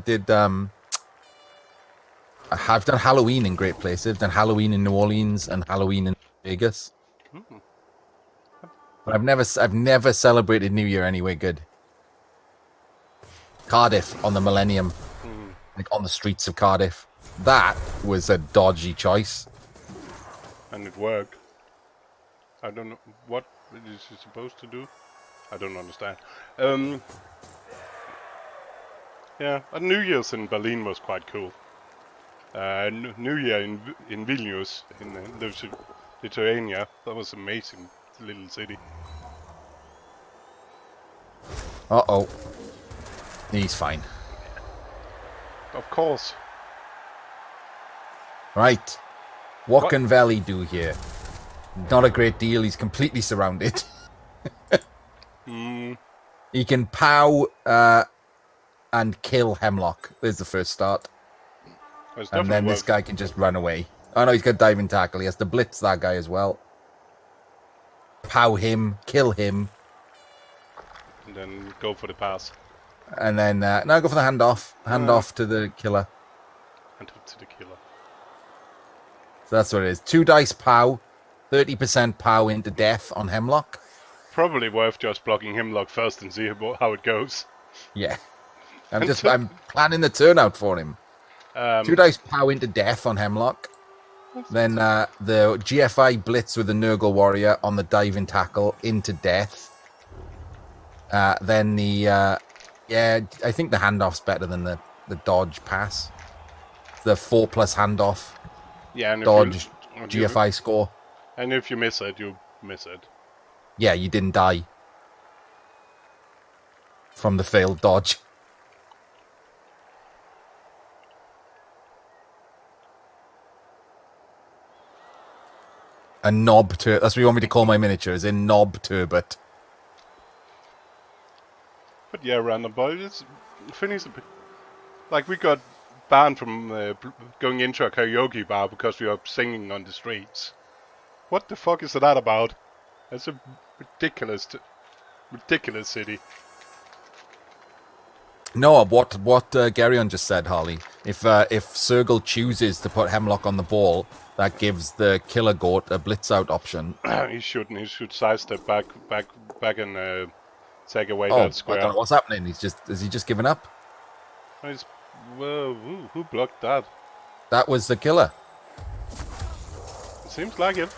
have done Halloween in great places. I've done Halloween in New Orleans and Halloween in Vegas. But I've never celebrated New Year anyway good. Cardiff on the Millennium. Like on the streets of Cardiff. That was a dodgy choice. And it worked. I don't know what it is supposed to do. I don't understand. Yeah, New Year's in Berlin was quite cool. New Year in Vilnius, in Lithuania, that was amazing. It's a little city. Uh-oh. He's fine. Of course. Right. What can Veli do here? Not a great deal. He's completely surrounded. He can pow and kill Hemlock. There's the first start. And then this guy can just run away. Oh no, he's got diving tackle. He has to blitz that guy as well. Pow him, kill him. And then go for the pass. And then, now go for the handoff. Handoff to the killer. And to the killer. So that's what it is. 2 dice pow. 30% pow into death on Hemlock. Probably worth just blocking Hemlock first and see how it goes. Yeah. I'm planning the turnout for him. 2 dice pow into death on Hemlock. Then the GFI blitz with the Nurgle warrior on the diving tackle into death. Then the I think the handoff's better than the dodge pass. The 4+ handoff. Yeah, and dodge GFI score. And if you miss it, you miss it. Yeah, you didn't die from the failed dodge. A knob turbot. That's what you want me to call my miniature, is in knob turbot. But yeah, random boys. Finnish, like we got banned from going into a karaoke bar because we were singing on the streets. What the fuck is that about? That's a ridiculous city. No, what Garyon just said, Harley. If SERGUL chooses to put Hemlock on the ball, that gives the killer goat a blitz out option. He shouldn't. He should sidestep back and take away Oh, that square. I don't know what's happening. Has he just given up? Whoa, who blocked that? That was the killer. Seems like it.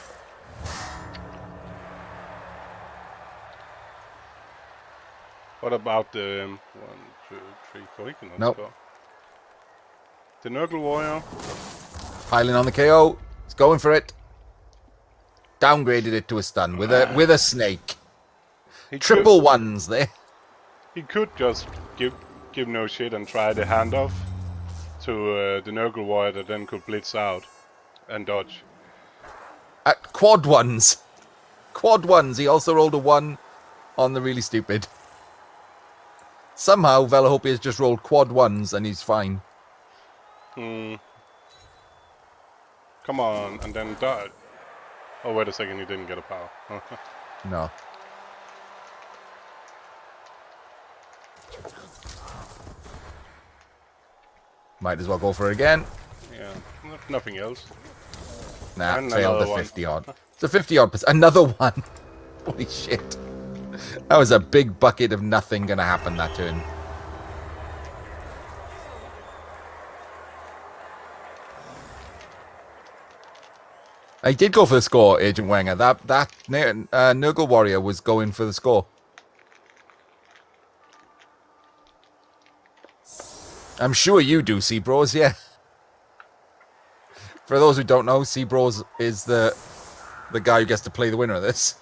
What about the 1, 2, 3, 4? He cannot score. The Nurgle warrior. Piling on the KO. He's going for it. Downgraded it to a stun with a snake. Triple ones there. He could just give no shit and try the handoff to the Nurgle warrior that then could blitz out and dodge. At quad ones. Quad ones. He also rolled a 1 on the really stupid. Somehow, Velahopea's just rolled quad ones and he's fine. Come on, and then dodge. Oh, wait a second, he didn't get a power. No. Might as well go for it again. Yeah, nothing else. Nah, And failed the another one. 50 odd. It's a 50 odd percent. Another one. Holy shit. That was a big bucket of nothing gonna happen that turn. I did go for the score, Agent Wenger. That Nurgle warrior was going for the score. I'm sure you do, Seabros, yeah. For those who don't know, Seabros is the guy who gets to play the winner of this.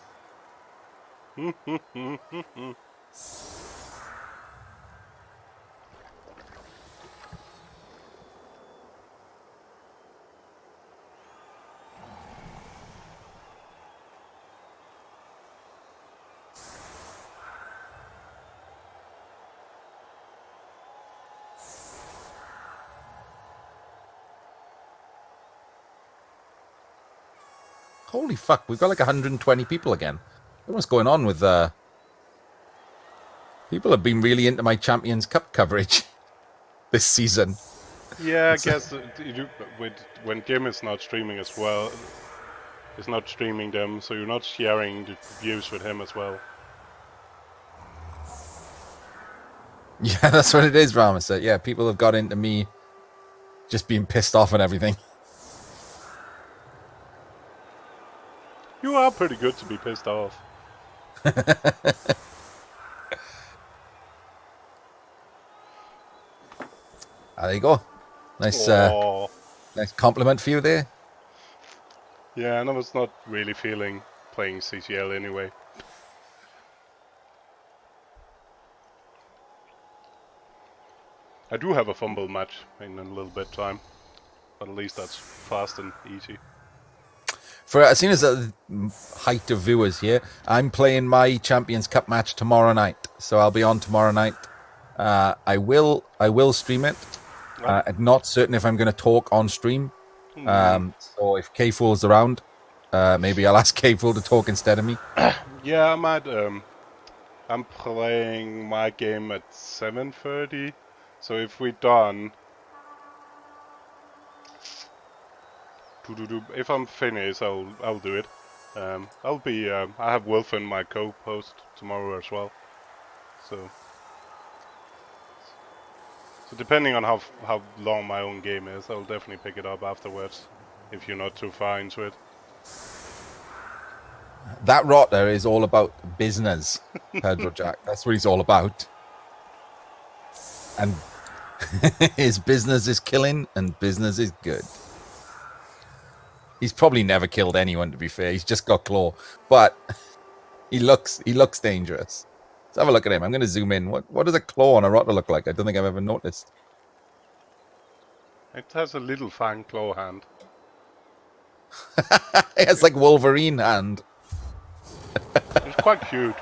Holy fuck, we've got like 120 people again. What's going on with people have been really into my Champions Cup coverage this season. Yeah, I guess when Jim is not streaming as well, is not streaming them, so you're not sharing the views with him as well. Yeah, that's what it is, Rama said. Yeah, people have got into me just being pissed off and everything. You are pretty good to be pissed off. There you go. Nice, nice compliment for you there. Yeah, and I was not really feeling playing CCL anyway. I do have a fumble match in a little bit time, but at least that's fast and easy. For as soon as the height of viewers here, I'm playing my Champions Cup match tomorrow night, so I'll be on tomorrow night. I will stream it. I'm not certain if I'm going to talk on stream. So if KFoged's around, maybe I'll ask KFoged to talk instead of me. Yeah, I might. I'm playing my game at 7:30, so if we're done, if I'm finished, I'll do it. I'll be. I have Wilfin, my co-host, tomorrow as well. So depending on how long my own game is, I'll definitely pick it up afterwards. If you're not too far into it. That rotter is all about business, Pedro Jack. That's what he's all about. And his business is killing, and business is good. He's probably never killed anyone, to be fair. He's just got claw, but he looks dangerous. Let's have a look at him. I'm going to zoom in. What does a claw on a rotter look like? I don't think I've ever noticed. It has a little fang claw hand. It's like Wolverine hand. It's quite cute.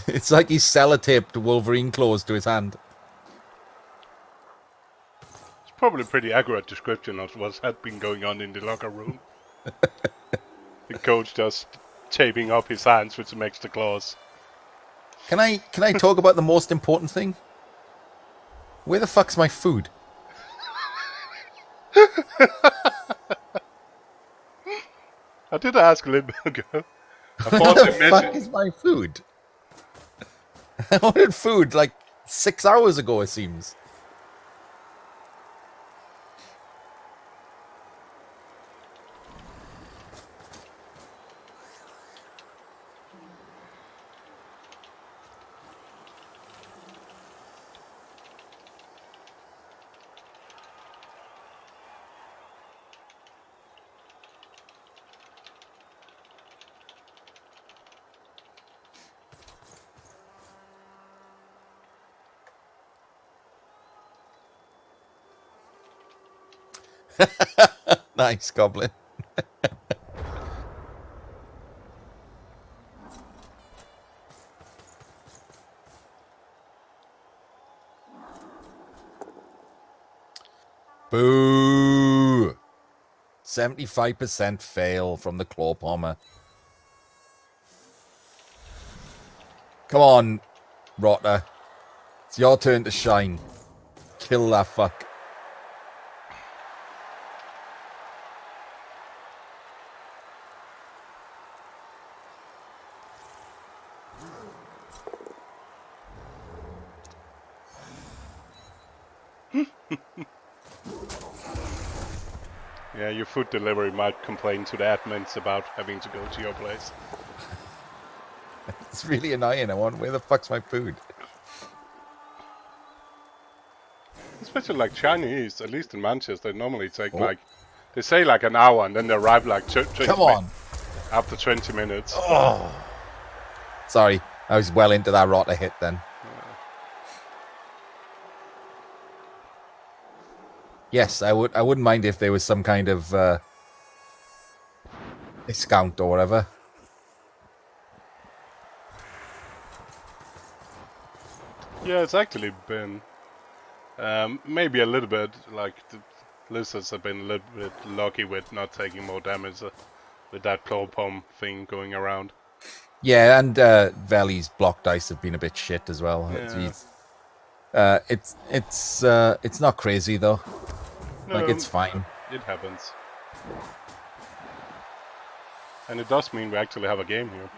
It's like he's sellotaped Wolverine claws to his hand. It's probably a pretty accurate description of what's had been going on in the locker room. The coach just taping up his hands with some extra claws. Can I talk about the most important thing? Where the fuck's my food? I did ask a little bit ago. I Where thought the they fuck mentioned. is my food? I ordered food like 6 hours ago, it seems. Nice, Goblin. Boo! 75% fail from the Claw Bomber. Come on, Rotter. It's your turn to shine. Kill that fuck. Yeah, your food delivery might complain to the admins about having to go to your place. It's really annoying. I want, where the fuck's my food? Especially like Chinese, at least in Manchester, they normally take Oh. like, they say like an hour and then they arrive like 20 Come on. after 20 minutes. Oh. Sorry, I was well into that Rotter hit then. Yes, I wouldn't mind if there was some kind of discount or whatever. Yeah, it's actually been maybe a little bit like the lizards have been a little bit lucky with not taking more damage with that claw palm thing going around. Yeah, and Veli's block dice have been a bit shit as well. Yeah. It's not crazy though. No, Like, it's fine. It happens. And it does mean we actually have a game here.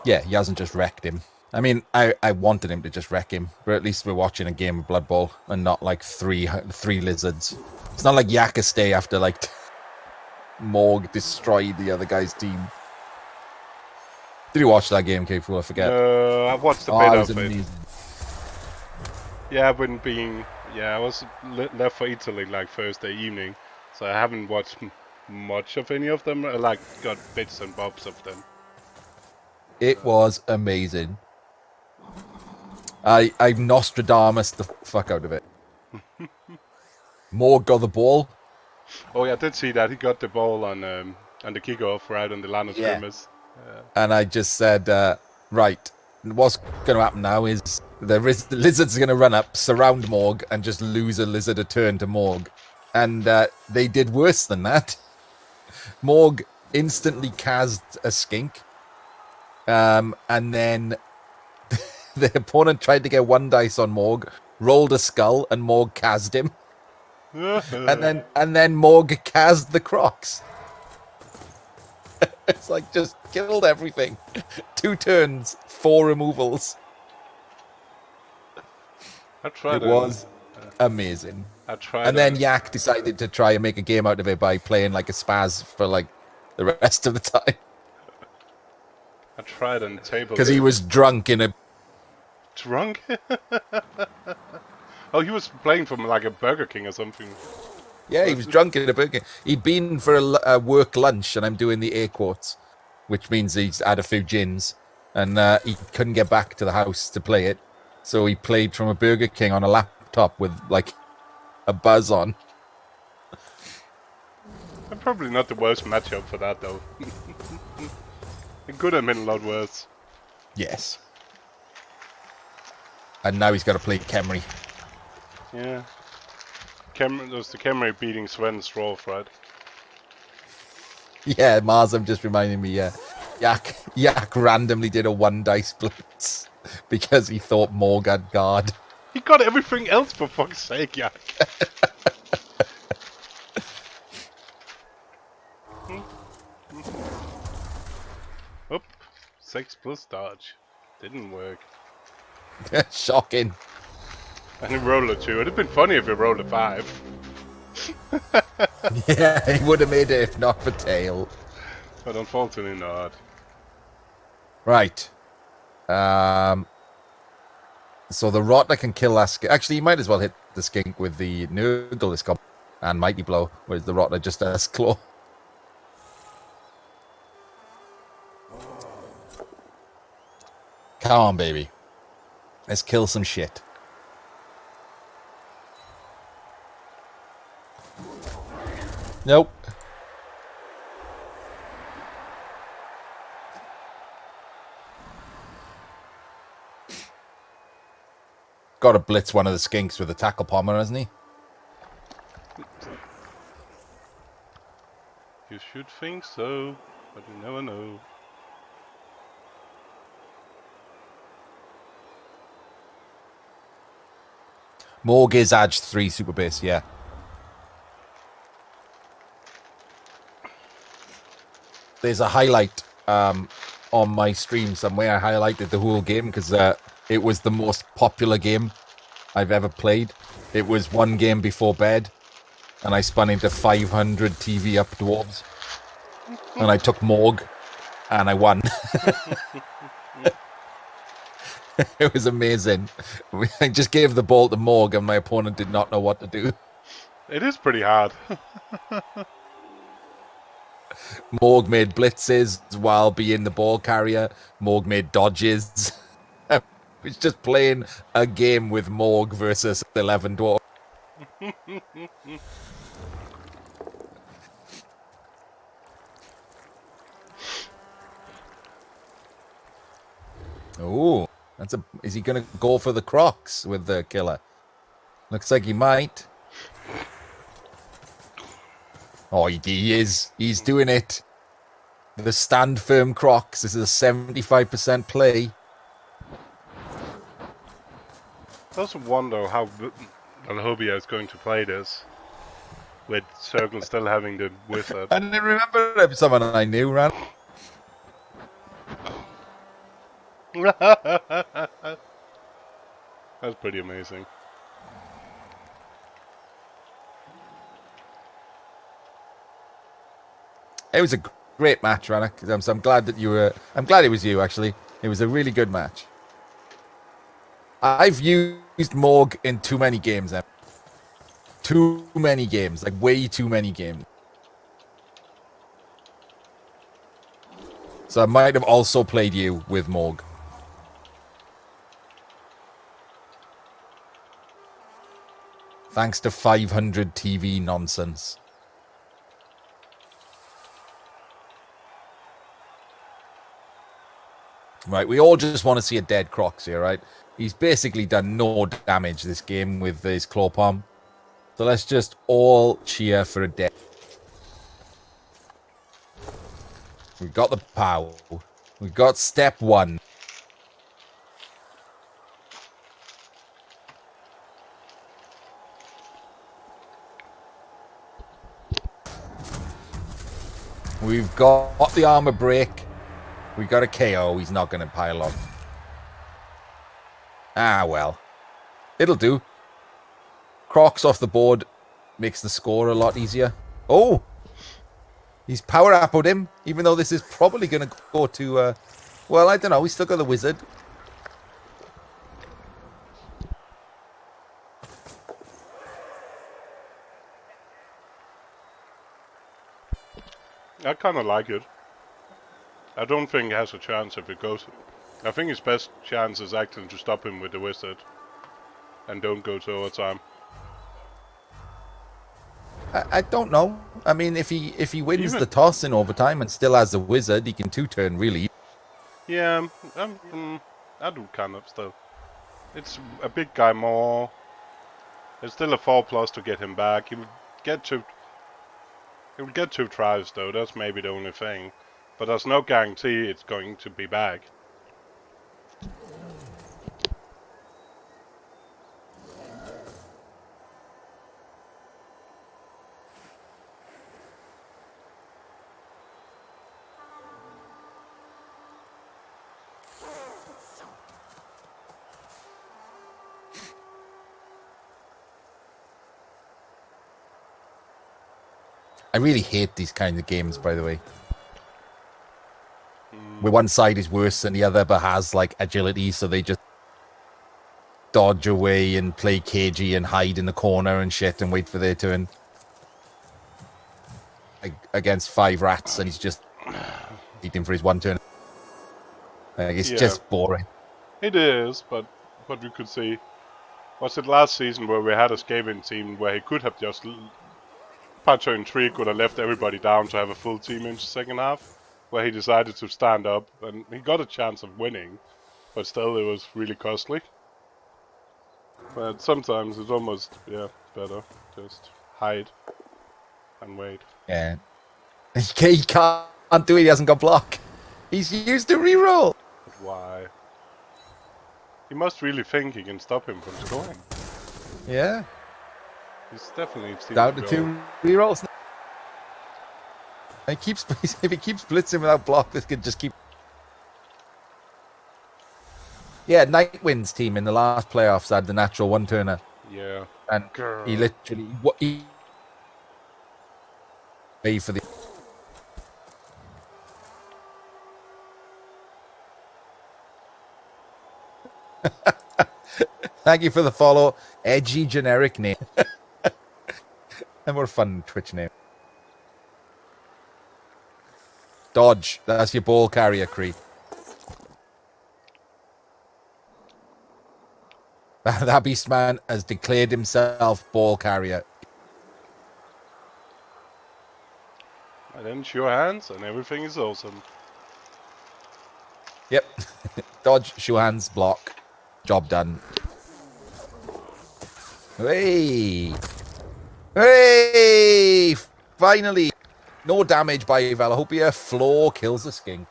Yeah, he hasn't just wrecked him. I mean, I wanted him to just wreck him, but at least we're watching a game of Blood Bowl and not like three lizards. It's not like Yakastay after like Morg destroyed the other guy's team. Did you watch that game, KFoged? I forget. I've watched a Oh, bit it was of it. amazing. Yeah, I've been being... Yeah, I was left for Italy like Thursday evening, so I haven't watched much of any of them. I like got bits and bobs of them. It was amazing. I Nostradamus the fuck out of it. Morg got the ball. Oh yeah, I did see that. He got the ball on the kickoff right on the line of Yeah. scrimmage. And I just said, right, what's going to happen now is the lizard's going to run up, surround Morg, and just lose a lizard a turn to Morg. And they did worse than that. Morg instantly cast a skink. And then the opponent tried to get one dice on Morg, rolled a skull, and Morg cast him. and then Morg cast the Crocs. It's like just killed everything. 2 turns, 4 removals. I tried. It was amazing. I tried. And then Yak decided to try and make a game out of it by playing like a spaz for like the rest of the time. I tried on the table. Because he was drunk in a... drunk. Oh, he was playing from like a Burger King or something. Yeah, he was drunk in a Burger King. He'd been for a work lunch, and I'm doing the air quotes, which means he's had a few gins, and he couldn't get back to the house to play it. So he played from a Burger King on a laptop with like a buzz on. Probably not the worst matchup for that though. It could have been a lot worse. Yes. And now he's got to play Kemri. Yeah. It was the Camry beating Sven's Rolf, right? Yeah, Mars, I'm just reminding me, yeah. Yak randomly did a 1 dice blitz because he thought Morg had guard. He got everything else for fuck's sake, yeah. Oop. 6 plus dodge. Didn't work. Shocking. And he rolled a 2. It'd have been funny if he rolled a 5. Yeah, he would have made it if not for tail. But unfortunately not. Right. So the Rotter can kill that skink. Actually, you might as well hit the skink with the Nurgle this comp and Mighty Blow, whereas the Rotter just has claw. Come on, baby. Let's kill some shit. Nope. Got to blitz one of the skinks with a tackle pommer, hasn't he? You should think so, but you never know. Morg is Edge 3 super base, yeah. There's a highlight on my stream somewhere. I highlighted the whole game because it was the most popular game I've ever played. It was one game before bed, and I spun into 500 TV up dwarves. And I took Morg, and I won. It was amazing. I just gave the ball to Morg, and my opponent did not know what to do. It is pretty hard. Morg made blitzes while being the ball carrier. Morg made dodges. I was just playing a game with Morg versus 11 dwarves. Oh, is he going to go for the Crocs with the killer? Looks like he might. Oh, he is. He's doing it. The stand firm Crocs. This is a 75% play. I also wonder how Velihopea is going to play this, with SERGUL still having the wizard. I didn't remember if someone I knew ran. That's pretty amazing. It was a great match, Rannoch. So I'm glad that you were. I'm glad it was you. Actually, it was a really good match. I've used Morg in too many games. Too many games, like way too many games. So I might have also played you with Morg. Thanks to 500 TV nonsense. Right, we all just want to see a dead Crocs here, right? He's basically done no damage this game with his claw palm. So let's just all cheer for a dead. We've got the power. We've got step one. We've got the armor break. We got a KO. He's not going to pile on. Ah, well. It'll do. Crocs off the board makes the score a lot easier. Oh! He's power appled him, even though this is probably going to go to... well, I don't know. We still got the wizard. I kind of like it. I don't think he has a chance if it goes. I think his best chance is actually to stop him with the wizard and don't go to overtime. I don't know. I mean, if he wins the toss in overtime and still has the wizard, he can two-turn, really. Yeah, I do kind of still. It's a big guy more. There's still a 4+ to get him back. He would get two tries though. That's maybe the only thing. But there's no guarantee it's going to be back. I really hate these kinds of games, by the way. Where one side is worse than the other, but has, like, agility, so they just dodge away and play cagey and hide in the corner and shit and wait for their turn. Against 5 rats, and he's just eating for his one turn. It's just boring. It is, but what we could see... Was it last season where we had a scaling team where he could have just part turn 3 could have left everybody down to have a full team in the second half, where he decided to stand up, and he got a chance of winning, but still it was really costly. But sometimes it's almost, better. Just hide and wait. Yeah. He can't do it, he hasn't got block. He's used to reroll. But why? He must really think he can stop him from scoring. Yeah. He's definitely seems Down to to go. 2 rerolls. He keeps, if he keeps blitzing without block, this could just keep. Yeah, Nightwind's team in the last playoffs had the natural one-turner. Yeah. And he literally... He pay for the... Thank you for the follow. Edgy generic name. And more fun Twitch name. Dodge. That's your ball carrier, Cree. That beast man has declared himself ball carrier. And then sure hands, and everything is awesome. Yep. Dodge, shoe hands, block. Job done. Hey! Hey! Finally! No damage by Velihopea. Floor kills the skink.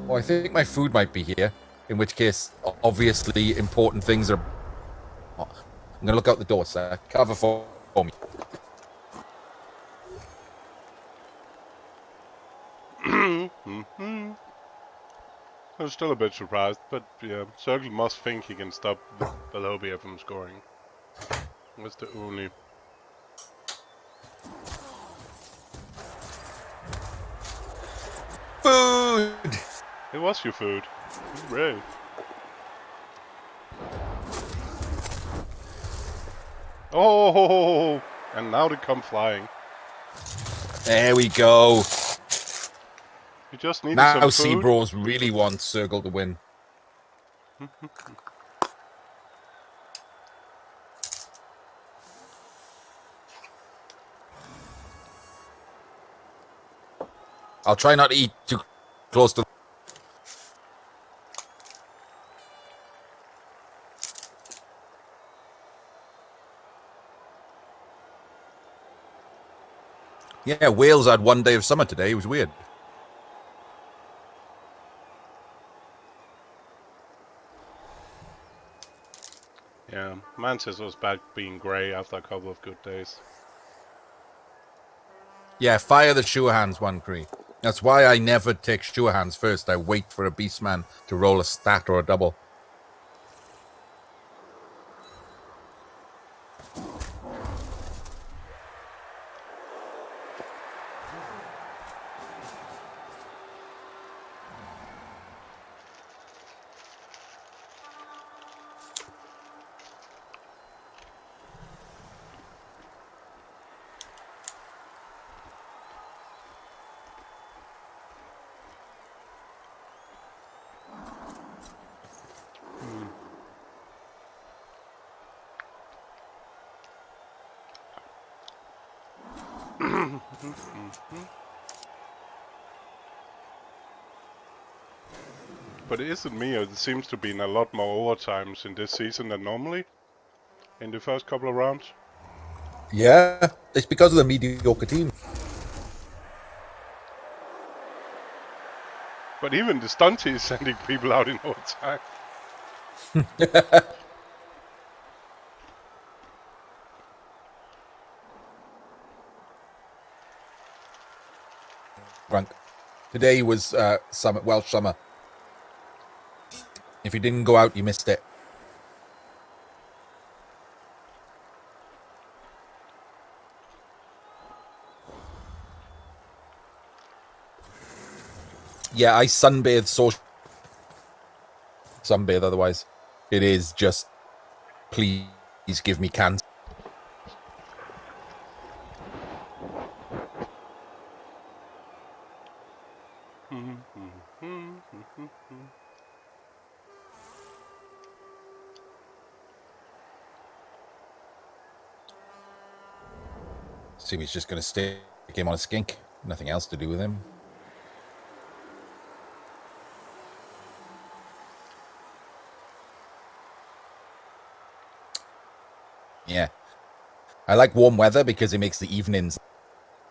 Oh, I think my food might be here. In which case, obviously, important things are... Oh, I'm going to look out the door, sir. Cover for me. I was still a bit surprised, but yeah, SERGUL must think he can stop Velihopea from scoring. That's the only... Food! It was your food. Hooray. Oh! And now they come flying. There we go. You just need Now some Sea food. Bros really want SERGUL to win. I'll try not to eat too close to... Yeah, Wales had 1 day of summer today. It was weird. Yeah, Manchester was back being grey after a couple of good days. Yeah, fire the sure hands one, Cree. That's why I never take sure hands first. I wait for a beastman to roll a stat or a double. But it isn't me, it seems to be in a lot more overtimes in this season than normally. In the first couple of rounds. Yeah, it's because of the mediocre team. But even the stunty is sending people out in overtime. Frank. Today was summer, Welsh summer. If you didn't go out, you missed it. Yeah, I sunbathe social. Sunbathe otherwise. It is just, please give me cans. assume he's just going to stick him on a skink. Nothing else to do with him. Yeah. I like warm weather because it makes the evenings,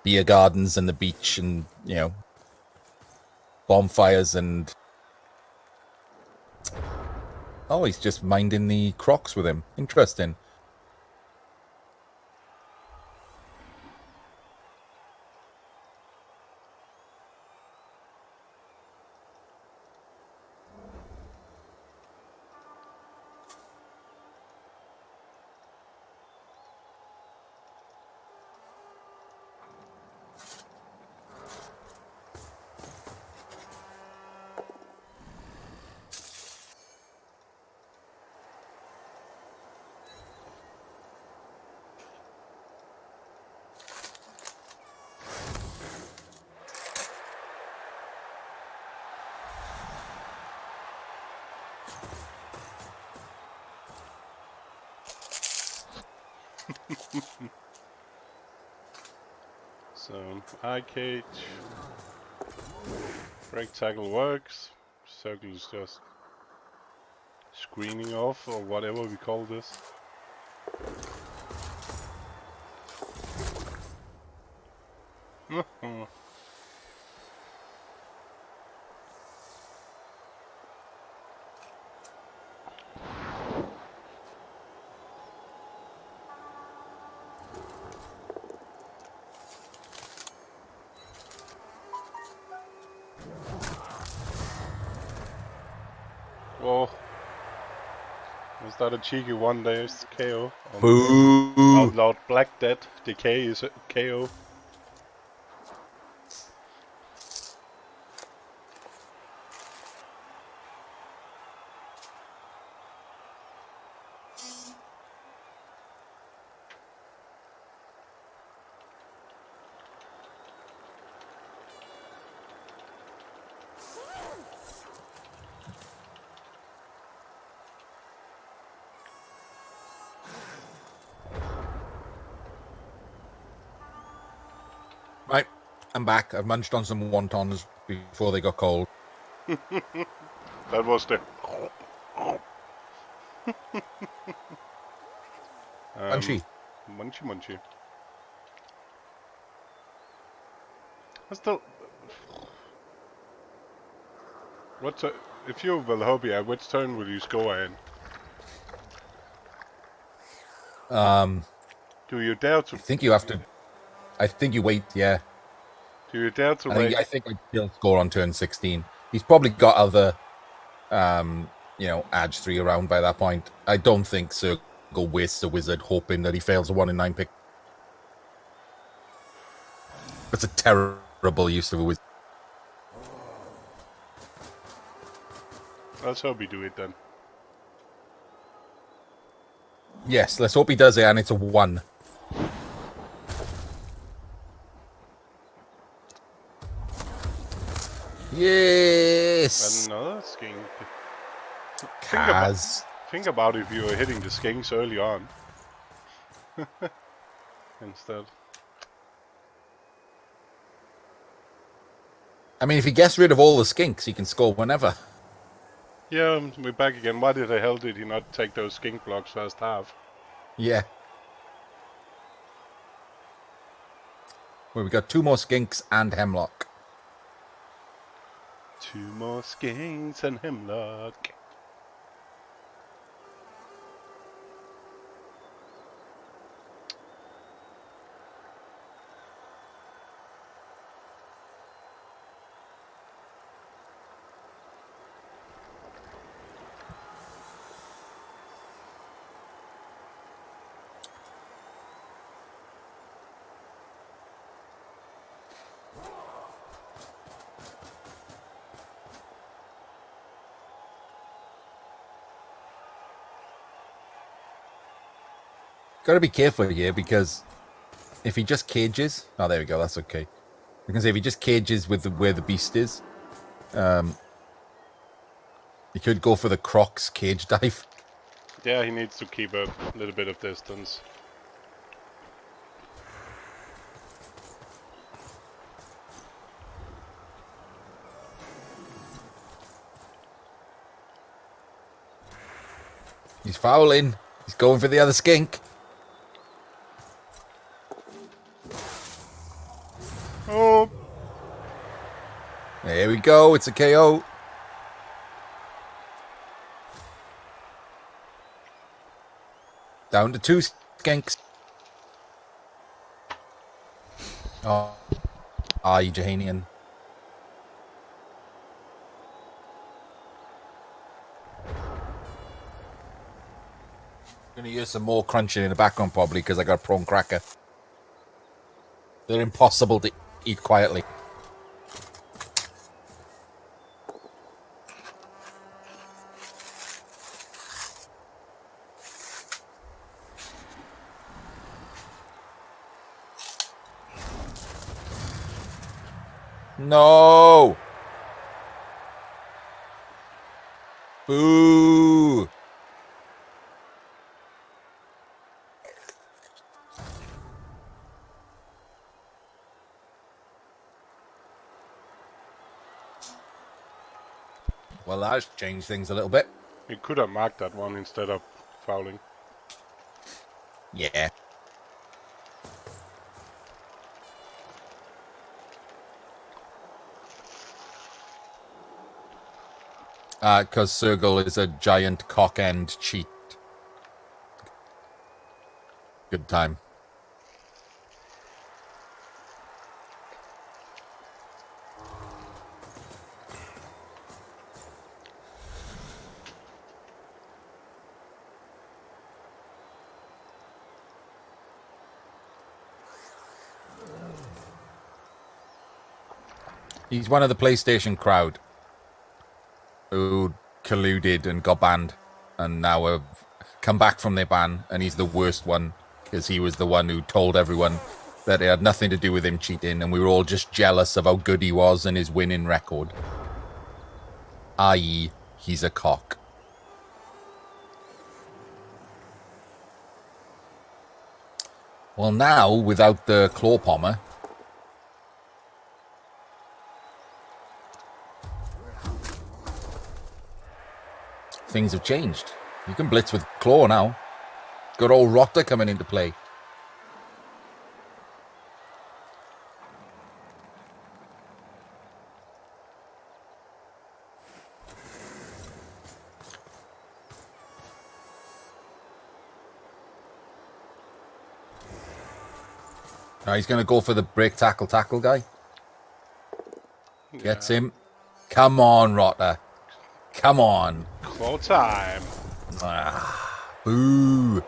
beer gardens and the beach and, you know, bonfires and... Oh, he's just minding the crocs with him. Interesting. So, eye cage. Rectangle works. Circle is just screening off, or whatever we call this. Whoa. Was that a cheeky one days KO? Boo! Outlawed Black Death. Decay is a KO. Right, I'm back. I've munched on some wontons before they got cold. That was the... Munchy. Munchy. I still... if you're Velihopea, which turn will you score in? Do you dare to... I think you have to... I think you wait, yeah. Do you dare to wait? I think he'll score on turn 16. He's probably got other, you know, Edge 3 around by that point. I don't think Sergul wastes a wizard hoping that he fails a 1 in 9 pick. That's a terrible use of a wizard. Let's hope we do it then. Yes, let's hope he does it and it's a 1. Yes! Another skink. Kaz. Think about if you were hitting the skinks early on. Instead. I mean, if he gets rid of all the skinks, he can score whenever. Yeah, we're back again. Why the hell did he not take those skink blocks first half? Yeah. Well, we got 2 more skinks and hemlock. 2 more skinks and hemlock. Gotta be careful here because if he just cages... Oh, there we go. That's okay. I can say if he just cages with where the beast is, he could go for the Crocs cage dive. Yeah, he needs to keep a little bit of distance. He's fouling. He's going for the other skink. Oh, There we go. It's a KO. Down to 2 skinks. Oh, you Jahanian. Gonna use some more crunching in the background probably because I got a prawn cracker. They're impossible to eat quietly. No! Boo! Well, that's changed things a little bit. he could have marked that one instead of fouling. Yeah. Because SERGUL is a giant cock-end cheat. Good time. He's one of the PlayStation crowd who colluded and got banned, and now have come back from their ban, and he's the worst one because he was the one who told everyone that it had nothing to do with him cheating, and we were all just jealous of how good he was and his winning record. I.e., he's a cock. Well, now, without the claw pommer, things have changed. You can blitz with claw now. Got old Rotter coming into play. Now he's going to go for the break tackle guy. Gets him. Come on, Rotter. Come on. Claw time. Boo.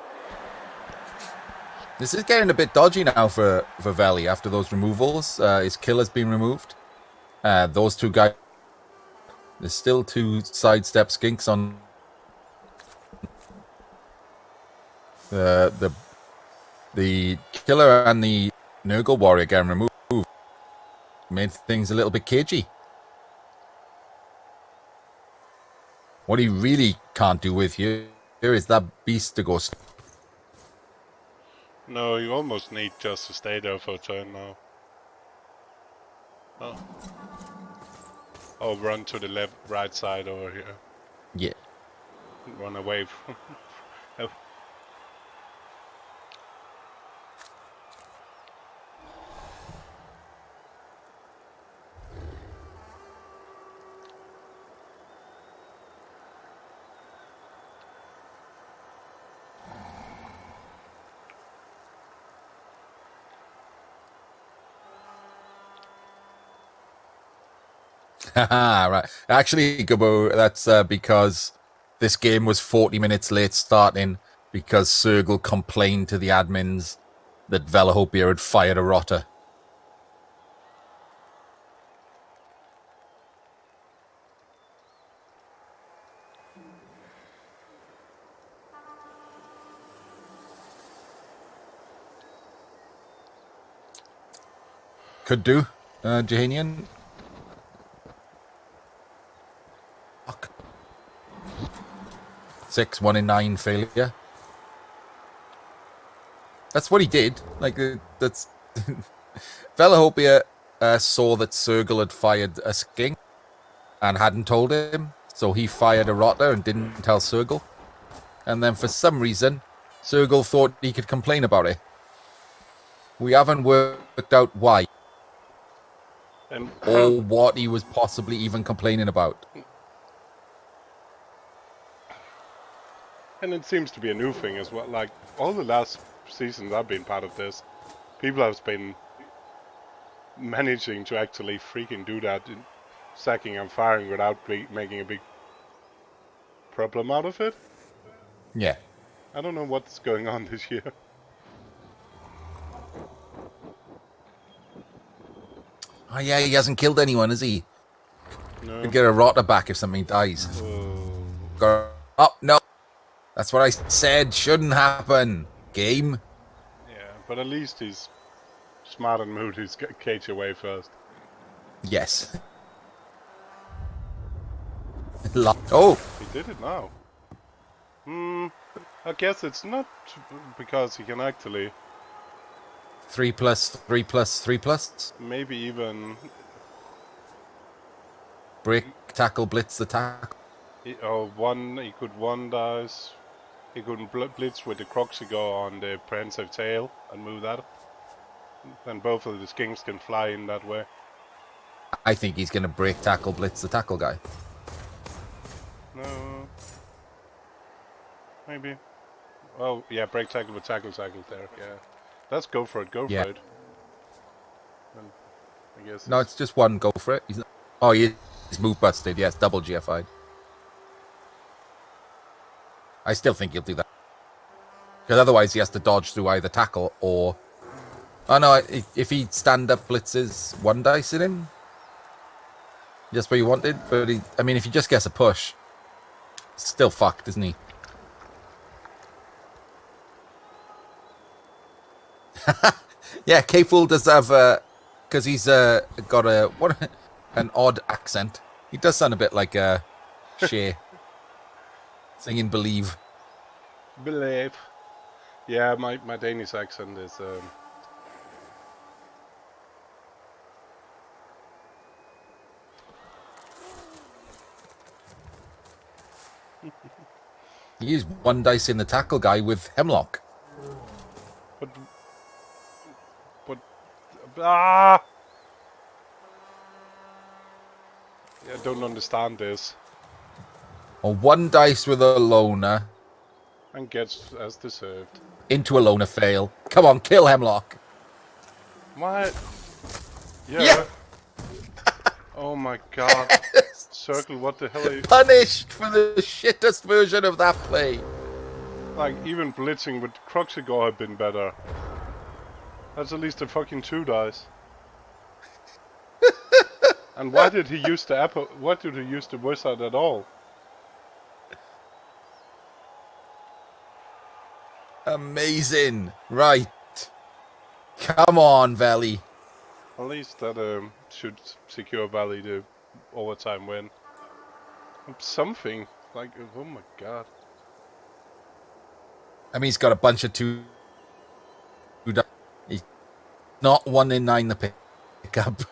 This is getting a bit dodgy now for Veli after those removals. His kill has been removed. Those two guys. There's still 2 sidestep skinks on the killer and the Nurgle warrior getting removed. Made things a little bit cagey. What he really can't do with here is that beast to go. No, you almost need just to stay there for a turn now. Oh. Oh, run to the left, right side over here. Yeah. Run away from... Oh. Right. Actually, Gabo, that's because this game was 40 minutes late starting because SERGUL complained to the admins that Velihopea had fired a rotter. Could do, Jahanian. Fuck. 6, 1 in 9 failure. That's what he did. Like, that's... Velihopea saw that SERGUL had fired a skink and hadn't told him, so he fired a rotter and didn't tell SERGUL. and then for some reason, Sergul thought he could complain about it. We haven't worked out why And or what he was possibly even complaining about. and it seems to be a new thing as well. Like all the last seasons I've been part of this, people have been managing to actually freaking do that, in sacking and firing without making a big problem out of it. Yeah. I don't know what's going on this year. Oh yeah, he hasn't killed anyone, has he? No. Could get a rotter back if something dies. Oh, no. That's what I said shouldn't happen. Game. Yeah, but at least he's smart and moved his cage away first. Yes. Oh. He did it now. I guess it's not because he can actually 3 plus 3 plus 3 plus. maybe even Break, tackle, blitz the tackle. he could one dice. He could blitz with the Croxigo on the Prehensile Tail and move that. Then both of the skinks can fly in that way. I think he's going to break, tackle, blitz the tackle guy. No. Maybe. Oh, yeah, break tackle with tackle there, yeah. Let's go for it, go for it. And I guess No, it's just one, go for it. He's not... Oh, he's move busted, yes, double GFI'd. I still think he'll do that. Because otherwise he has to dodge through either tackle or... Oh no, if he stand-up blitzes one dice in him, just what you wanted, but I mean, if he just gets a push, still fucked, isn't he? Yeah, KFoged does have, because he's got an odd accent. He does sound a bit like Cher singing "Believe." Believe. Yeah, my Danish accent is He used one dice in the tackle guy with Hemlock. but ah! Yeah, I don't understand this. Or one dice with a loner And gets as deserved. into a loner fail. Come on, kill Hemlock. What? Yeah. Oh my god. Circle, what the hell are you... Punished for the shittest version of that play. Like, even blitzing with Croxigo had been better. That's at least a fucking 2 dice. And why did he use the apple? Why did he use the wizard at all? Amazing. Right. Come on, Valley. At least that should secure Valley the overtime win. Something like, oh my god. I mean, he's got a bunch of two. He's not 1 in 9 the pickup.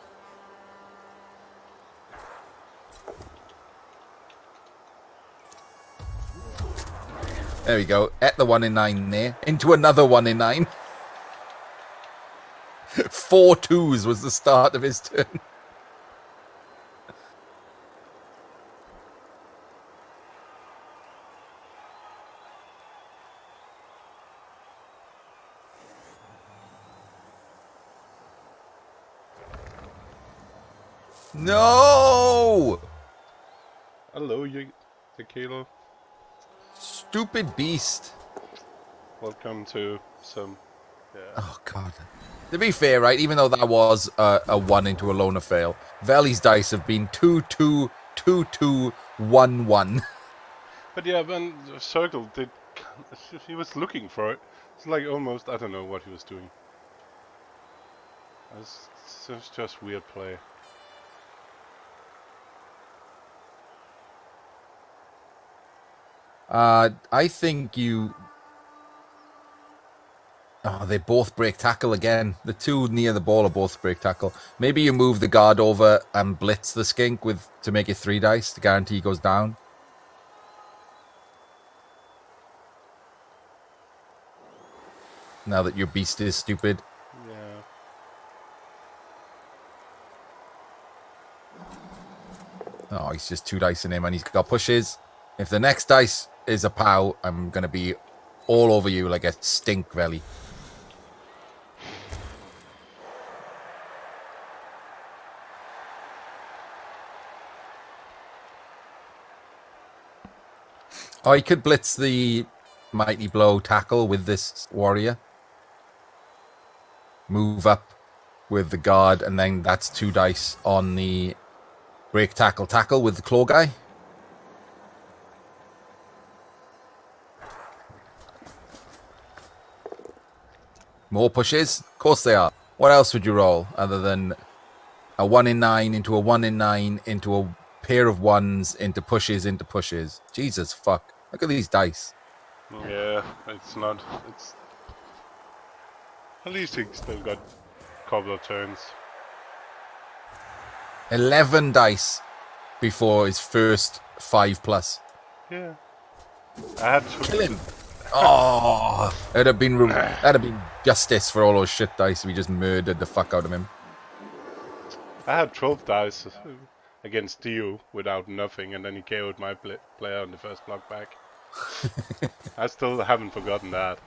There we go. At the 1 in 9 there. Into another 1 in 9. 4 2s was the start of his turn. No! Hello, you Tequila. Stupid beast. Welcome to some... Yeah. Oh, God. To be fair, right, even though that was a 1 into a loner fail, Valley's dice have been 2 2, 2 2, 1 1. But yeah, when Circle did... He was looking for it. It's like almost... I don't know what he was doing. It's just weird play. I think you... Oh, they both break tackle again. The two near the ball are both break tackle. Maybe you move the guard over and blitz the skink to make it 3 dice to guarantee he goes down. now that your beast is stupid. Yeah. Oh, he's just 2 dice in him, and he's got pushes. If the next dice is a POW, I'm going to be all over you like a stink belly. Oh, he could blitz the Mighty Blow tackle with this warrior. Move up with the guard, and then that's 2 dice on the break tackle with the claw guy. More pushes? Of course they are. What else would you roll other than a 1 in 9 into a 1 in 9 into a pair of 1s into pushes into pushes? Jesus fuck. Look at these dice. Yeah, it's not. It's at least he still got a couple of turns. 11 dice before his first 5+. Yeah. I had to Kill him. Oh, that'd have been justice for all those shit dice if we just murdered the fuck out of him. I had 12 dice against you without nothing, and then he KO'd my player on the first block back. I still haven't forgotten that.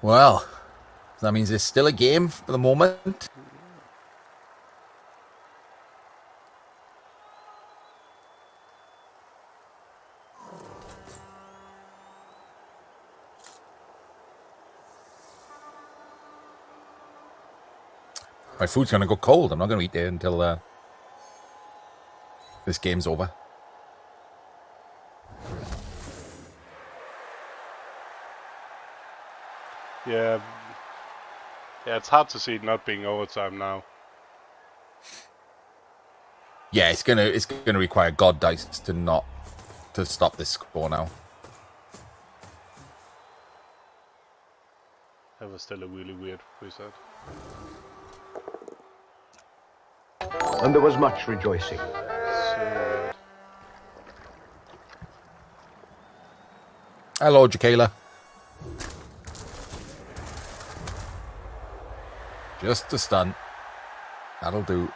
Well, that means it's still a game for the moment. My food's going to go cold. I'm not going to eat it until this game's over. Yeah. Yeah, it's hard to see it not being overtime now. Yeah, it's gonna require god dice to stop this score now. That was still a really weird reset. And there was much rejoicing. So Hello, Jakayla. Just a stunt. That'll do.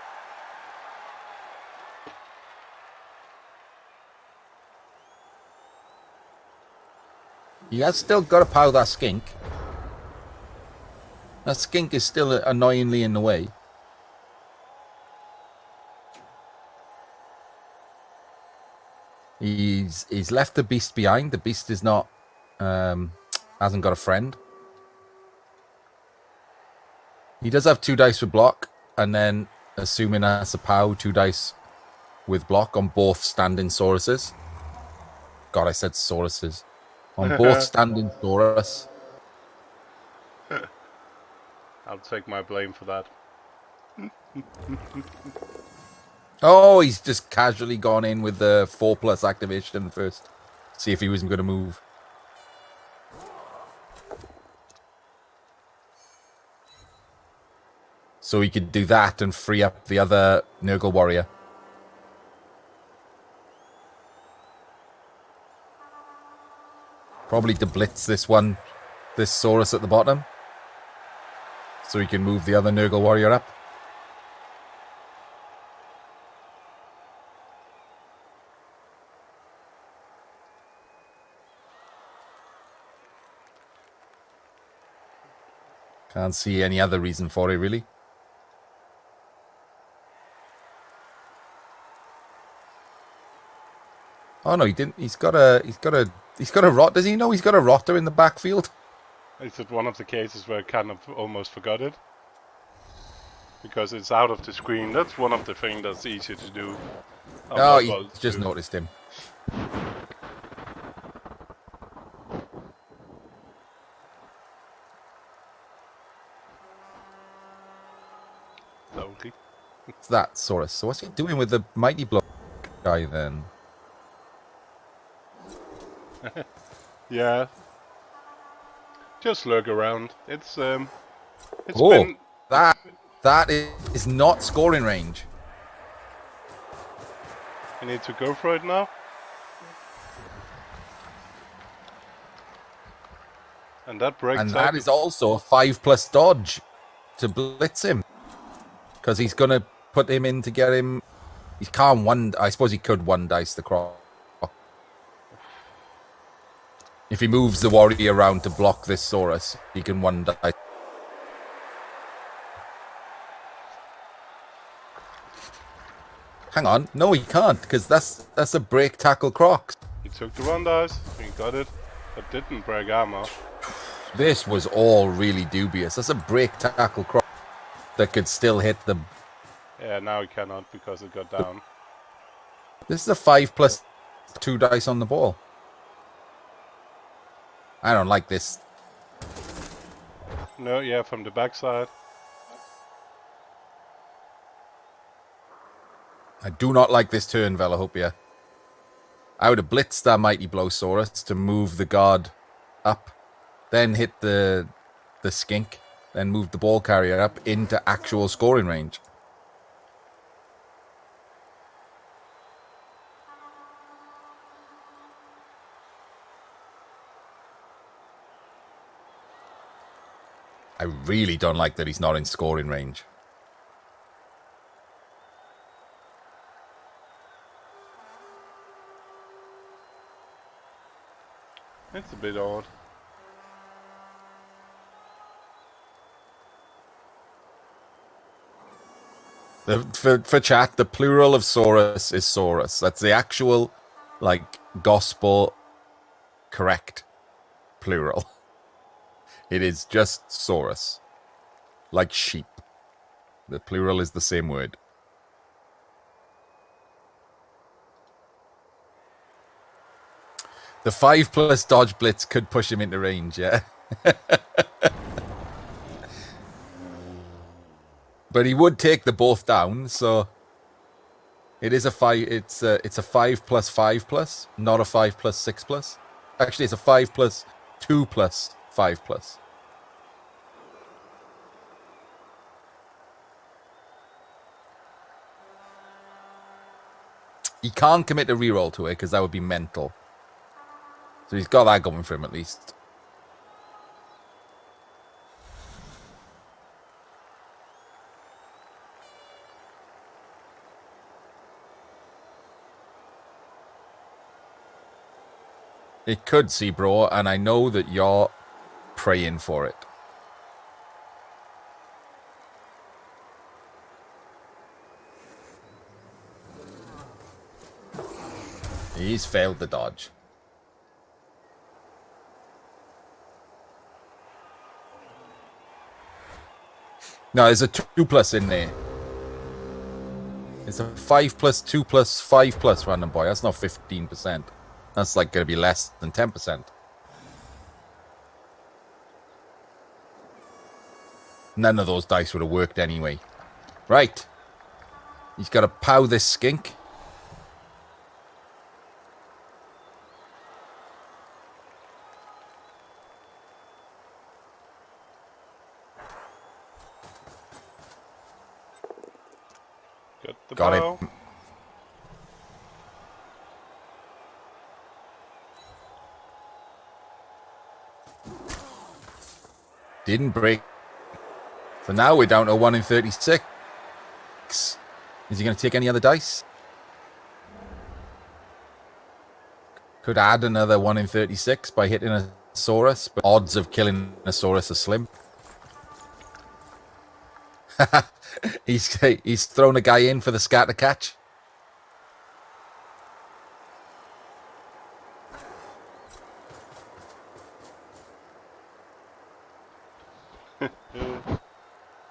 He has still got to power that skink. That skink is still annoyingly in the way. He's left the beast behind. The beast is not hasn't got a friend. He does have 2 dice with block, and then assuming that's a POW, 2 dice with block on both standing Sauruses. God, I said Sauruses. On both standing Saurus. I'll take my blame for that. Oh, he's just casually gone in with the 4+ activation first. See if he wasn't going to move. So he could do that and free up the other Nurgle warrior. Probably to blitz this Saurus at the bottom. So he can move the other Nurgle warrior up. Can't see any other reason for it, really. Oh no, he didn't. He's got a rot. Does he know he's got a rotter in the backfield? Is it one of the cases where I kind of almost forgot it? Because it's out of the screen. That's one of the things that's easy to do. Oh, he just noticed him. Slowly. It's that Saurus. So what's he doing with the Mighty Blow guy then? Yeah. Just lurk around. It's Oh, been... that is not scoring range. You need to go for it now. And that break And tackle... that is also a 5+ dodge to blitz him. Because he's going to put him in to get him... He can't one... I suppose he could one dice the croc. If he moves the warrior around to block this Saurus, he can one dice. Hang on. No, he can't, because that's a break tackle croc. He took the one dice. He got it. But didn't break armor. This was all really dubious. That's a break tackle croc that could still hit the... Yeah, now he cannot because it got down. This is a 5+2 dice on the ball. I don't like this. No, yeah, from the backside. I do not like this turn, Velihopea. I would have blitzed that Mighty Blowsaurus to move the guard up, then hit the skink, then move the ball carrier up into actual scoring range. I really don't like that he's not in scoring range. It's a bit odd. For chat, the plural of Saurus is Saurus. That's the actual, like, gospel correct plural. It is just Saurus. Like sheep. The plural is the same word. The 5+ dodge blitz could push him into range, yeah. But he would take the both down, so it is a 5. It's a 5+5+, not a 5+6+. Actually, it's a 5+2+5+. He can't commit a reroll to it because that would be mental. So he's got that going for him at least. It could, see, bro, and I know that you're praying for it. He's failed the dodge. No, there's a 2+ in there. It's a 5+2+5+ random boy. That's not 15%. That's like going to be less than 10%. None of those dice would have worked anyway. Right. He's got to pow this skink. Got bow. it. Didn't break. So now we're down to 1 in 36. Is he going to take any other dice? Could add another 1 in 36 by hitting a Saurus, but odds of killing a Saurus are slim. He's thrown a guy in for the scatter catch.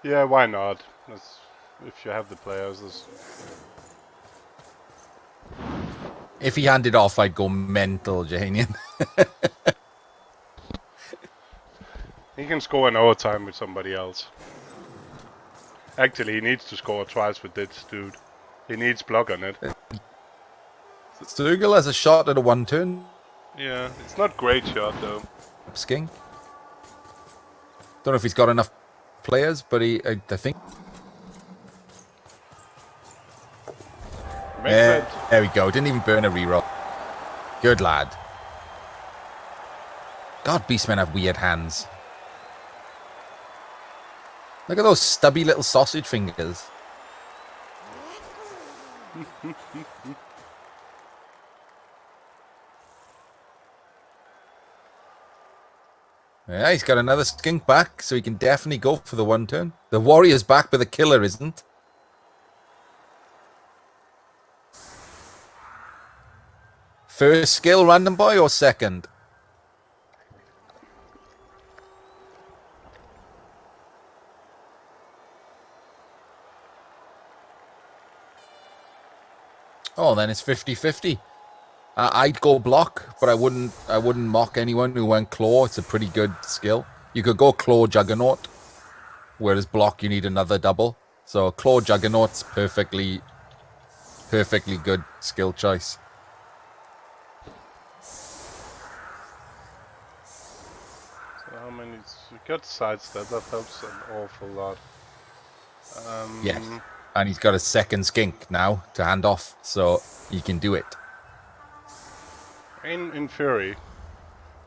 Yeah, why not? If you have the players. If he handed off, I'd go mental, Jahanian. He can score in overtime with somebody else. Actually, he needs to score twice with this dude. He needs block on it. SERGUL has a shot at a 1 turn. Yeah, it's not great shot though. Skink. Don't know if he's got enough players, but I think. Makes it. There we go. Didn't even burn a reroll. Good lad. God, beastmen have weird hands. Look at those stubby little sausage fingers. Yeah, he's got another skink back, so he can definitely go for the one turn. The warrior's back, but the killer isn't. First skill, random boy, or second? Oh, then it's 50-50. I'd go block, but I wouldn't mock anyone who went claw. It's a pretty good skill. You could go claw juggernaut, whereas block you need another double. So claw juggernaut's perfectly good skill choice. So how many? You got sidestep. That helps an awful lot. Yes, and he's got a second skink now to hand off, so he can do it. In theory.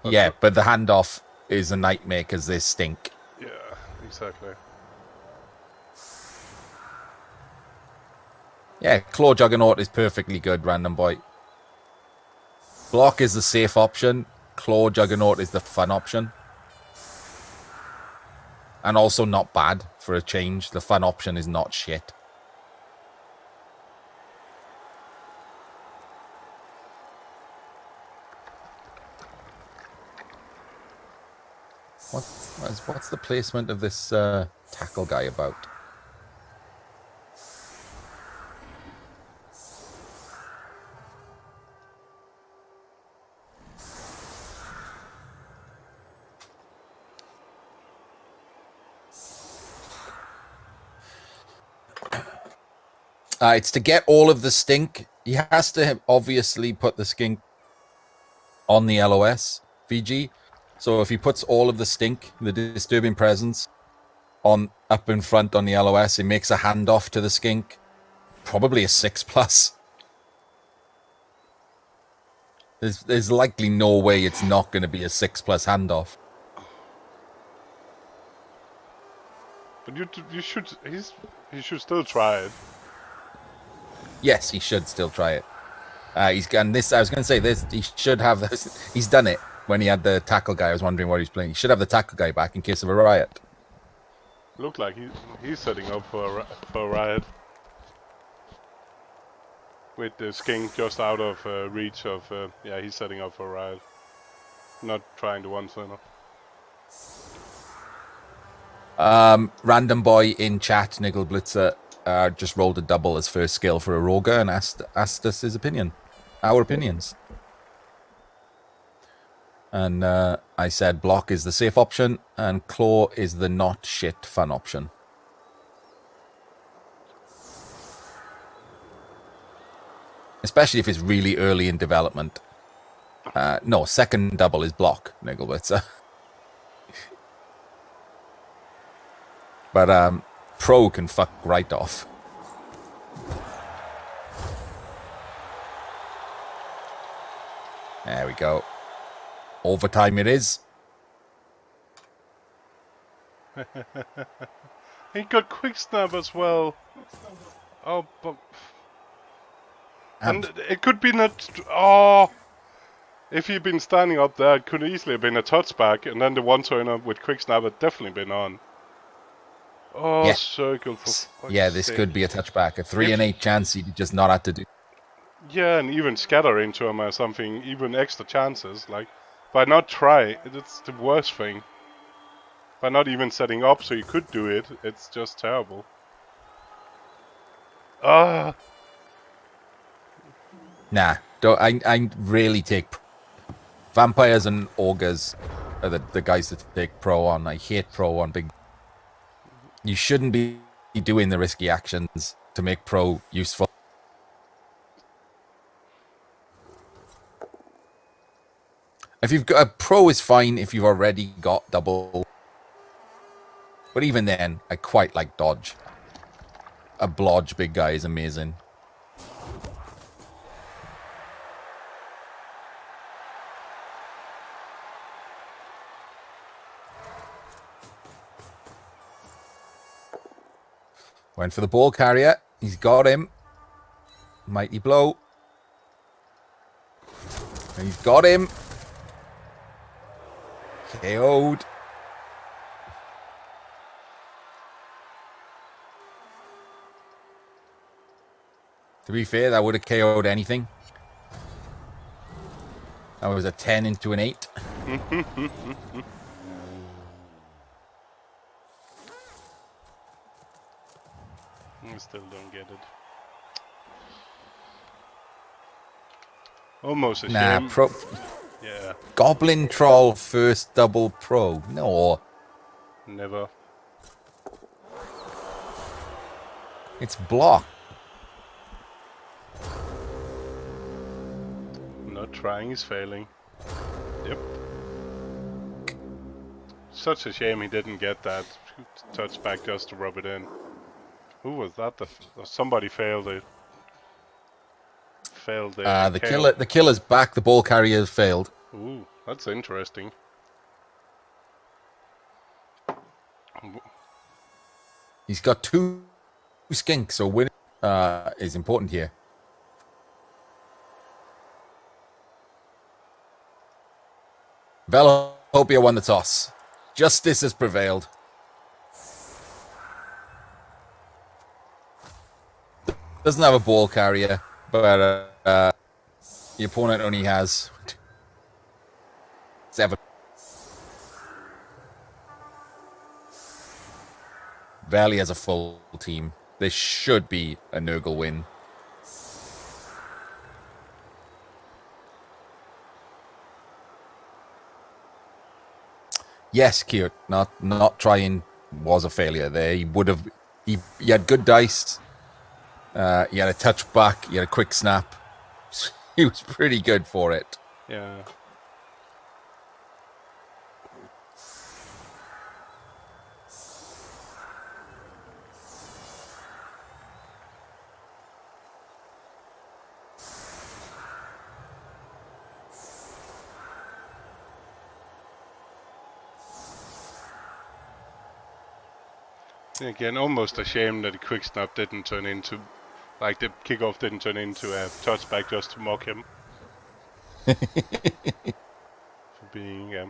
Yeah, but the handoff is a nightmare because they stink. Yeah, exactly. Yeah, Claw Juggernaut is perfectly good, random boy. Block is the safe option. Claw Juggernaut is the fun option. And also not bad for a change. The fun option is not shit. What's the placement of this tackle guy about? It's to get all of the stink. He has to obviously put the skink on the LOS VG. So if he puts all of the stink, the disturbing presence, on up in front on the LOS, it makes a handoff to the skink. Probably a 6+. There's likely no way it's not going to be a 6+ handoff. But you should he should still try it. Yes, he should still try it. He's done this. I was going to say this. He should have this. He's done it when he had the tackle guy. I was wondering what he's playing. He should have the tackle guy back in case of a riot. Look like he's setting up for a riot. With the skink just out of reach of yeah, he's setting up for a riot. Not trying to one-turner. Random boy in chat, Niggle Blitzer, just rolled a double as first skill for a Roger and asked us his opinion. Our opinions. And I said block is the safe option and claw is the not shit fun option. Especially if it's really early in development. No, second double is block, Niggle Blitzer. But pro can fuck right off. There we go. Overtime it is. He got quick snap as well. Oh, but and it could be not. Oh, if he'd been standing up there, it could easily have been a touchback, and then the one-turner with quick snap had definitely been on. Oh, yeah. circle for yeah, this sake. could be a touchback. A 3 in 8 chance he just not had to do. Yeah, and even scatter into him or something, even extra chances. Like, by not try, it's the worst thing. By not even setting up so you could do it, it's just terrible. Ah. Nah, don't. I really take vampires and ogres are the guys that take pro on. I hate pro on big. You shouldn't be doing the risky actions to make pro useful. If you've got a pro is fine if you've already got double But even then, I quite like dodge. A blodge big guy is amazing. Went for the ball carrier. He's got him. Mighty blow. He's got him. KO'd. To be fair, that would have KO'd anything. That was a 10 into an 8. I still don't get it. Almost a shame. Pro. Yeah. Goblin Troll first double pro. No. Never. It's block. Not trying is failing. Yep. Such a shame he didn't get that touchback just to rub it in. Who was that? Somebody failed it. Failed it. The killer's back. The ball carrier failed. Ooh, that's interesting. He's got 2 skinks, so winning is important here. Velihopea won the toss. Justice has prevailed. Doesn't have a ball carrier, but the opponent only has 7. Valley has a full team. This should be a Nurgle win. Yes, Kiert, not trying was a failure there. He would have. He had good dice. He had a touchback. He had a quick snap. He was pretty good for it. Yeah. Again, almost a shame that the quick snap didn't turn into, like the kickoff didn't turn into a touchback just to mock him. For being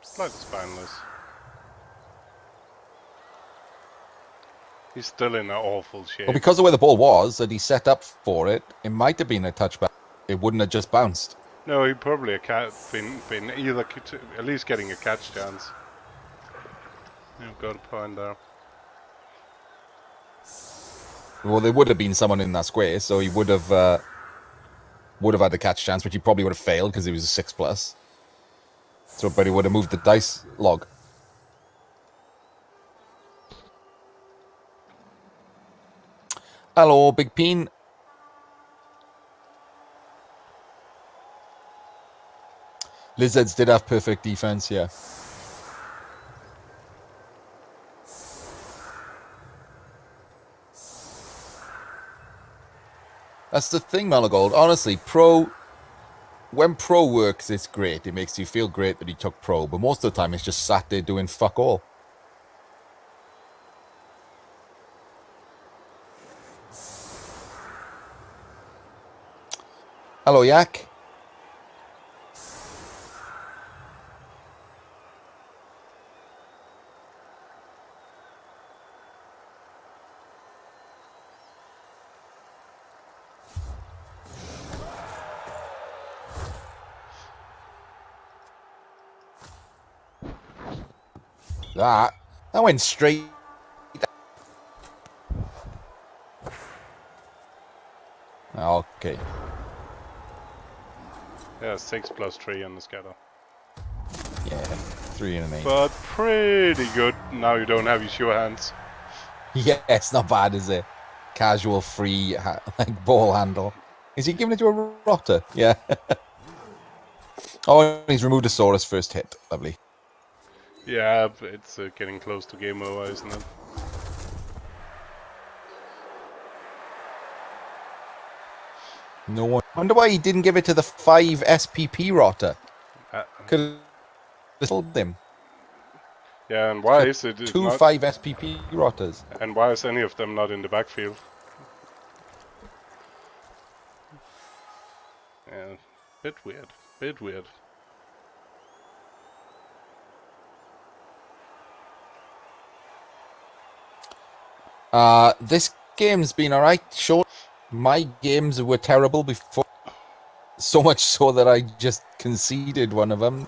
slightly spineless. He's still in an awful shape. Well, because of where the ball was and he set up for it, it might have been a touchback. It wouldn't have just bounced. No, he probably been either at least getting a catch chance. You've got a point there. Well, there would have been someone in that square, so he would have had the catch chance, which he probably would have failed because he was a 6+. So, but he would have moved the dice log. Hello, Big Peen. Lizards did have perfect defense, yeah. That's the thing, Malagold. Honestly, when pro works, it's great. It makes you feel great that he took pro, but most of the time it's just sat there doing fuck all. Hello, Yak. That went straight. Okay. Yeah, 6+3 on the scatter. Yeah, 3 and an 8. But pretty good. Now you don't have your sure hands. Yeah, it's not bad, is it? Casual, free, like ball handle. Is he giving it to a rotter? Yeah. Oh, he's removed a Saurus first hit. Lovely. Yeah, but it's getting close to game over, isn't it? No one. Wonder why he didn't give it to the 5 SPP rotter. Could have told them. Yeah, and why is it Two not? 5 SPP rotters. And why is any of them not in the backfield? Yeah, bit weird. Bit weird. This game's been alright. Short. My games were terrible before. So much so that I just conceded one of them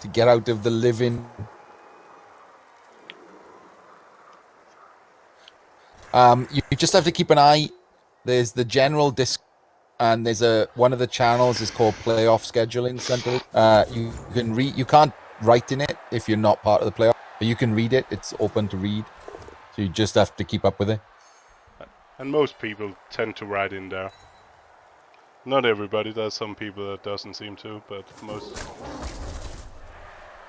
to get out of the living. You just have to keep an eye. There's the general disc, and there's one of the channels is called Playoff Scheduling Center. You can read. You can't write in it if you're not part of the playoff, but you can read it. It's open to read, so you just have to keep up with it. And most people tend to write in there. Not everybody. There's some people that doesn't seem to, but most.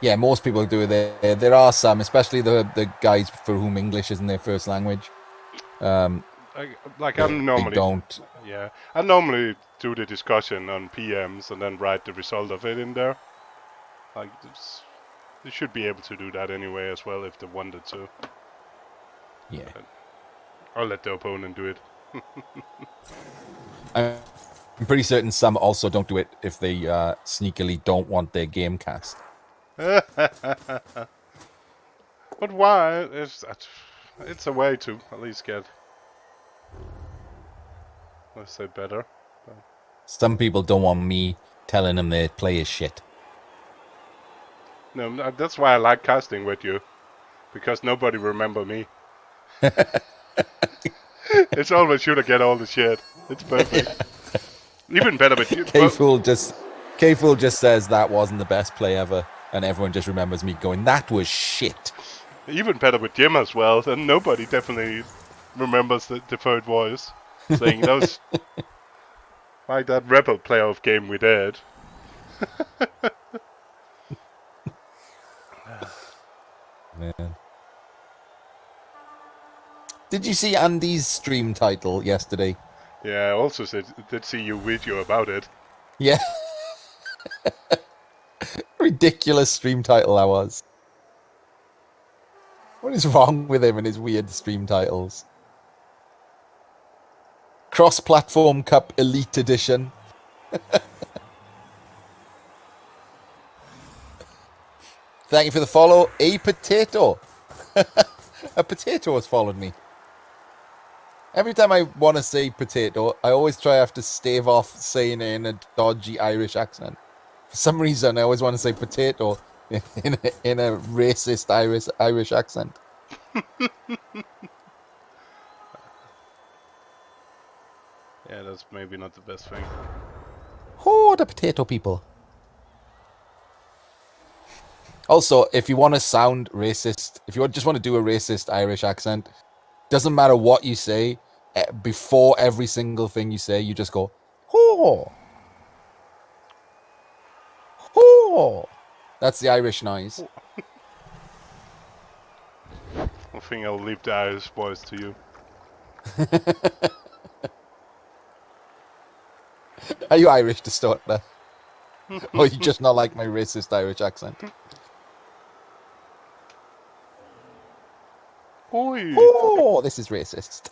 Yeah, most people do it. There are some, especially the guys for whom English isn't their first language. I'm normally. They don't. Yeah, I normally do the discussion on PMs and then write the result of it in there. Like, they should be able to do that anyway as well if they wanted to. Yeah. I'll let the opponent do it. I'm pretty certain some also don't do it if they sneakily don't want their game cast. But why? It's a way to at least get, let's say, better. Some people don't want me telling them their play is shit. No, that's why I like casting with you, because nobody remember me. It's always you to get all the shit. It's perfect. Even better with you. KFoged just says that wasn't the best play ever, and everyone just remembers me going, "That was shit." Even better with Jim as well, and nobody definitely remembers the third voice saying those. Like that Rebel playoff game we did. Man. Did you see Andy's stream title yesterday? Yeah, I also did see your video about it. Yeah. Ridiculous stream title that was. What is wrong with him and his weird stream titles? Cross-Platform Cup Elite Edition. Thank you for the follow. A potato. A potato has followed me. Every time I want to say potato, I always have to stave off saying it in a dodgy Irish accent. For some reason, I always want to say potato in a racist Irish accent. Yeah, that's maybe not the best thing. Oh, the potato people. Also, if you want to sound racist, if you just want to do a racist Irish accent, doesn't matter what you say, before every single thing you say, you just go, "Ho! Ho!" That's the Irish noise. I think I'll leave the Irish voice to you. Are you Irish to start there? Or you just not like my racist Irish accent? Oi! Oh, this is racist.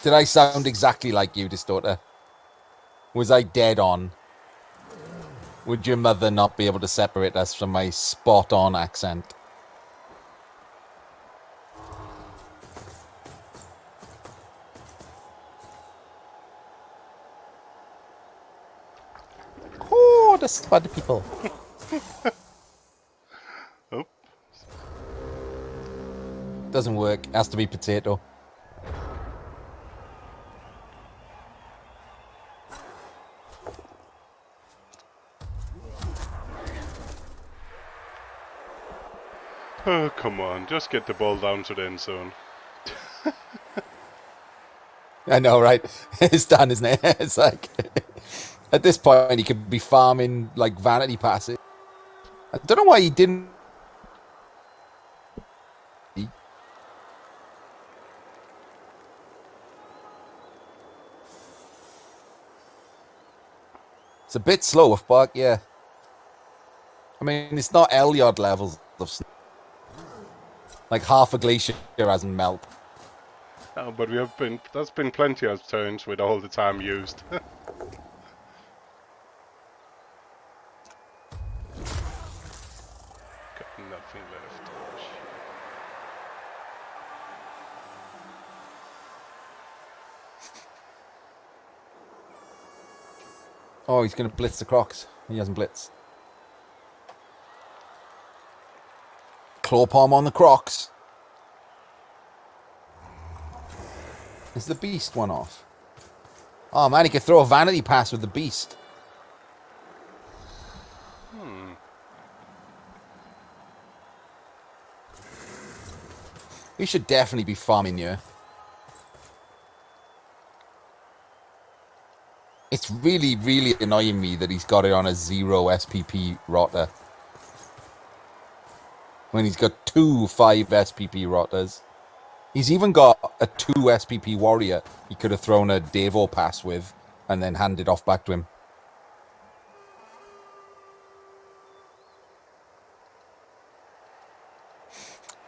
Did I sound exactly like you, Distorter? Was I dead on? Would your mother not be able to separate us from my spot-on accent? Oh, the spud people. Oh. Doesn't work. Has to be potato. Oh, come on. Just get the ball down to the end zone. I know, right? It's done, isn't it? It's like at this point he could be farming like vanity passes. I don't know why he didn't. It's a bit slow, but yeah. I mean, it's not Elyod levels of snow. Like half a glacier hasn't melted. Oh, but there's been plenty of turns with all the time used. Got nothing left. Oh, he's going to blitz the Crocs. He hasn't blitzed. Claw palm on the Crocs. Is the Beast one off? Oh man, he could throw a vanity pass with the Beast. We should definitely be farming here. It's really, really annoying me that he's got it on a 0 SPP rotter. When he's got 2 5 SPP rotters. He's even got a 2 SPP warrior he could have thrown a Devo pass with and then handed off back to him.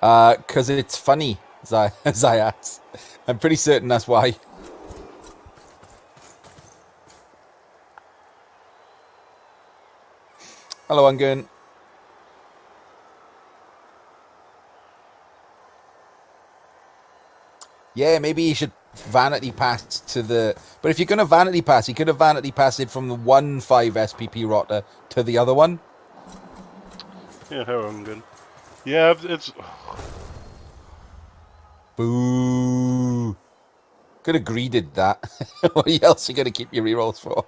Because it's funny, Zayat. I'm pretty certain that's why. Hello, Ungun. Yeah, maybe he should vanity pass to the... But if you're going to vanity pass, he could have vanity passed it from the 1 5 SPP rotter to the other one. Yeah, I'm good. Yeah, it's... Boo. Could have greeded that. What else are you going to keep your rerolls for?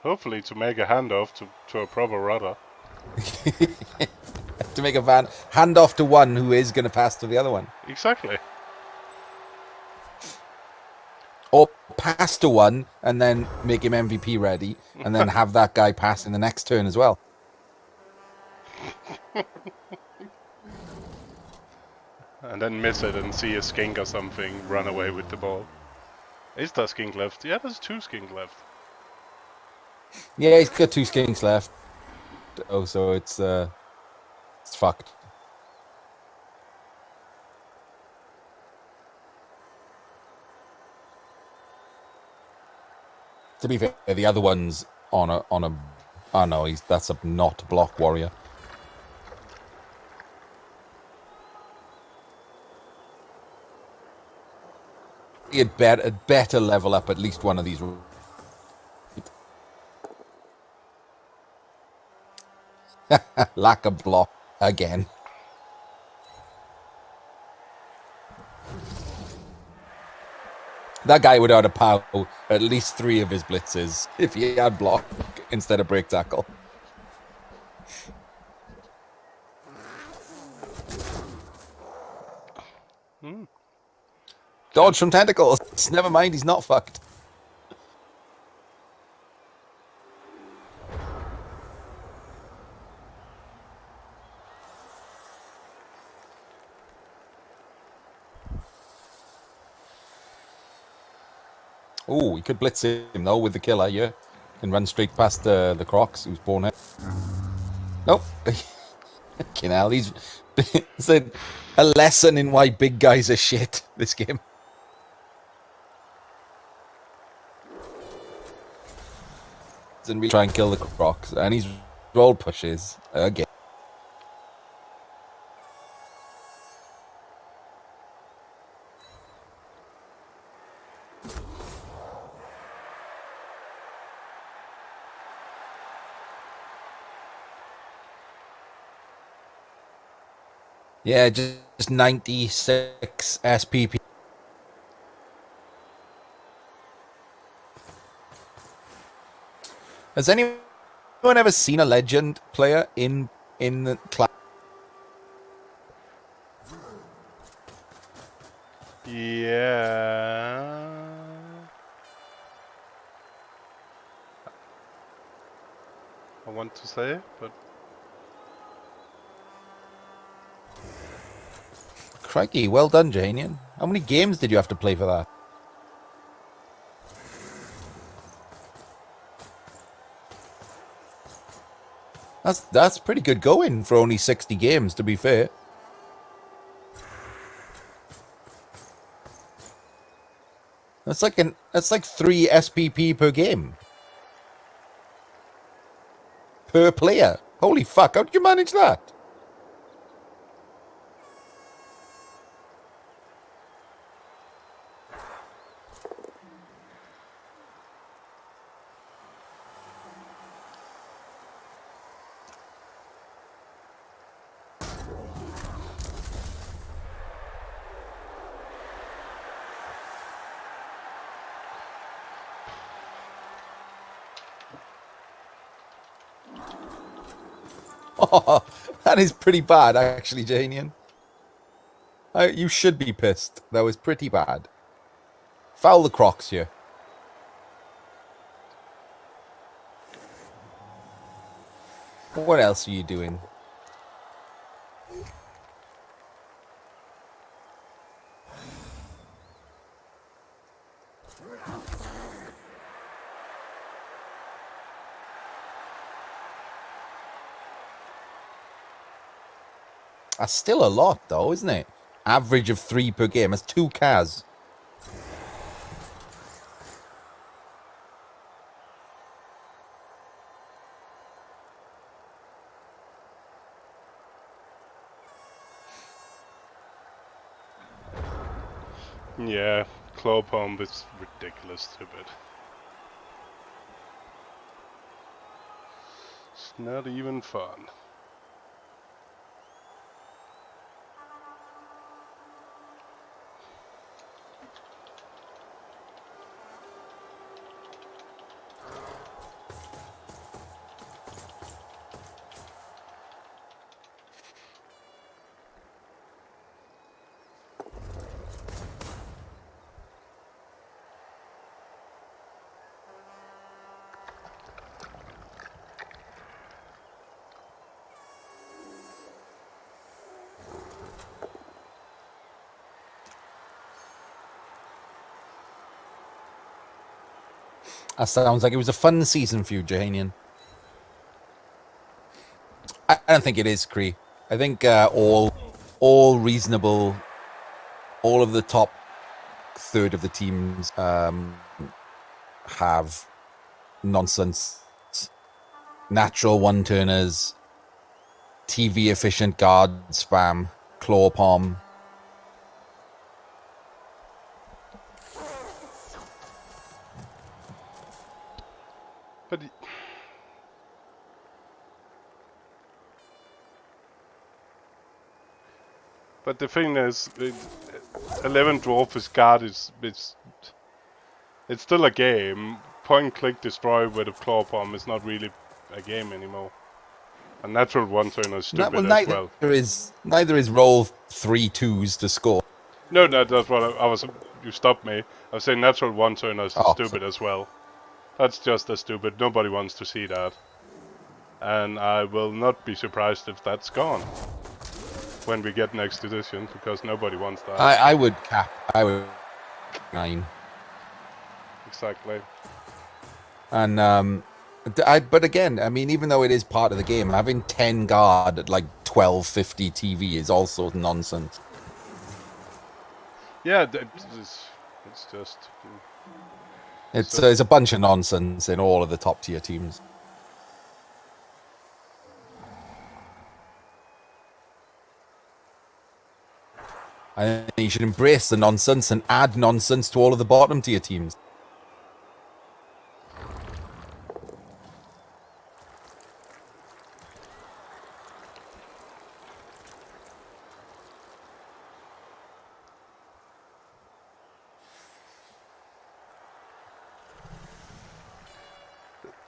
Hopefully to make a handoff to a proper rudder. To make a handoff to one who is going to pass to the other one. Exactly. Or pass to one and then make him MVP ready and then have that guy pass in the next turn as well. And then miss it and see a skink or something run away with the ball. Is there skink left? Yeah, there's 2 skink left. Yeah, he's got 2 skinks left. Oh, so it's fucked. To be fair, the other one's on a. Oh no, that's a not block warrior. He'd better level up at least one of these. Lack of block again. That guy would have had to power at least 3 of his blitzes if he had block instead of break tackle. Dodge from tentacles. Never mind, he's not fucked. Oh, he could blitz him though with the killer, yeah. Can run straight past the Crocs who's born here. Nope. Fucking hell, it's a lesson in why big guys are shit, this game. And we try and kill the Crocs, and he's roll pushes again. Yeah, just 96 SPP. Has anyone ever seen a legend player in the class? Yeah. want to say, but Crikey, well done, Janian. How many games did you have to play for that? That's pretty good going for only 60 games, to be fair. That's like 3 SPP per game. Per player. Holy fuck, how did you manage that? Oh, that is pretty bad, actually, Janian. You should be pissed. That was pretty bad. Foul the Crocs here. What else are you doing? That's still a lot, though, isn't it? Average of 3 per game. That's 2 Kaz. yeah, claw pump is ridiculous stupid. It's not even fun. That sounds like it was a fun season for you, Jahanian. I don't think it is, Cree. I think all reasonable, all of the top third of the teams have nonsense, natural one-turners, TV-efficient guard spam, claw palm. But the thing is, 11 dwarf is guard is it's still a game. Point click destroy with a claw palm is not really a game anymore. A natural one turner is stupid as well. Neither is roll 3 2s to score. No, that's what I was. You stopped me. I was saying natural one turner is stupid as well. That's just as stupid. Nobody wants to see that. And I will not be surprised if that's gone when we get next edition, because nobody wants that. I would cap. I would 9. Exactly. And but again, I mean, even though it is part of the game, having 10 guard at like 1250 TV is also nonsense. Yeah, it's just. It's a bunch of nonsense in all of the top tier teams. I think you should embrace the nonsense and add nonsense to all of the bottom tier teams.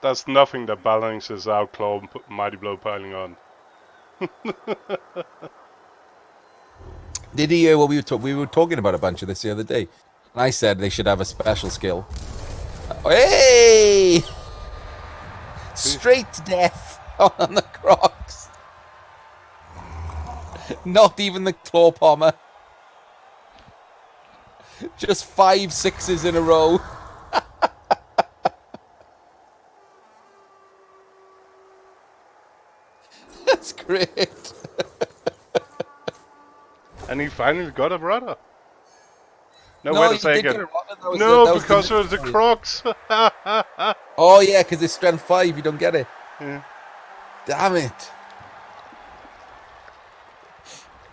That's nothing that balances out claw mighty blow piling on. Did you hear what we were talking about a bunch of this the other day? And I said they should have a special skill. Hey! Straight to death on the Crocs. Not even the claw pommer. Just 5 6s in a row. That's great. And he finally got a rudder. No, No, wait a you did get second. a rudder. That was No, that was because it was the Crocs. Oh yeah, because it's strength 5. You don't get it. Yeah. Damn it.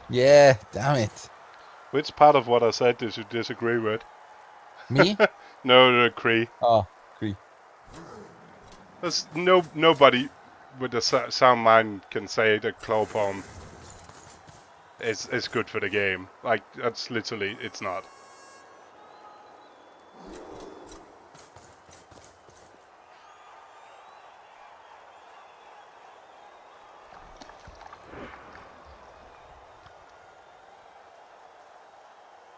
Yeah, damn it. Which part of what I said did you disagree with? Me? No, agree. Oh, agree. There's nobody with a sound mind can say that claw palm is good for the game. Like, that's literally, it's not.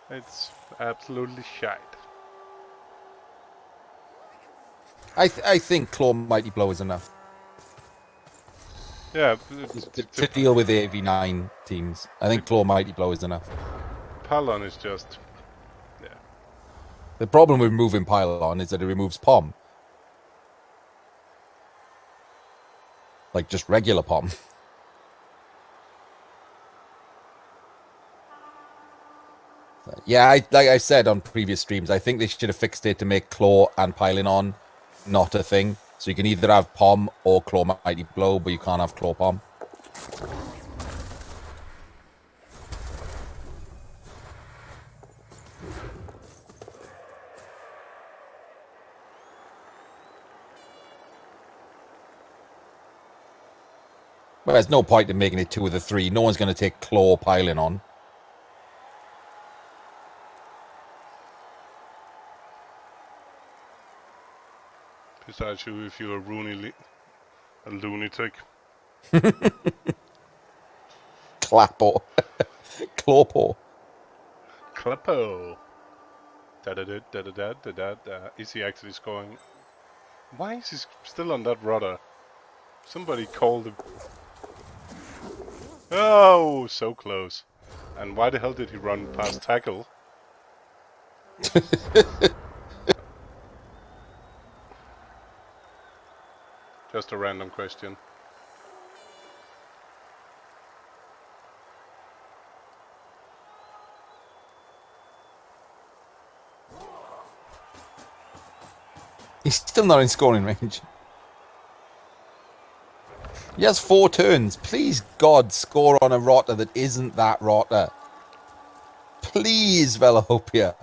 It's absolutely shite. I think Claw Mighty Blow is enough Yeah, to deal with the AV9 teams. I think Claw Mighty Blow is enough. Pylon is just... Yeah. The problem with removing Pylon is that it removes Pom. Like just regular Pom. Yeah, like I said on previous streams, I think they should have fixed it to make Claw and Piling On not a thing. So you can either have Pom or Claw Mighty Blow, but you can't have Claw Pom. Well, there's no point in making it 2 of the 3. No one's going to take Claw Piling On. Besides you, if you're a lunatic. Clappo. Clawpaw. Clappo. Da-da-da-da-da-da-da-da. Is he actually scoring? Why is he still on that rudder? Somebody called him. Oh, so close. And why the hell did he run past tackle? Just a random question. He's still not in scoring range. He has 4 turns. Please, God, score on a rotter that isn't that rotter. Please, Velihopea.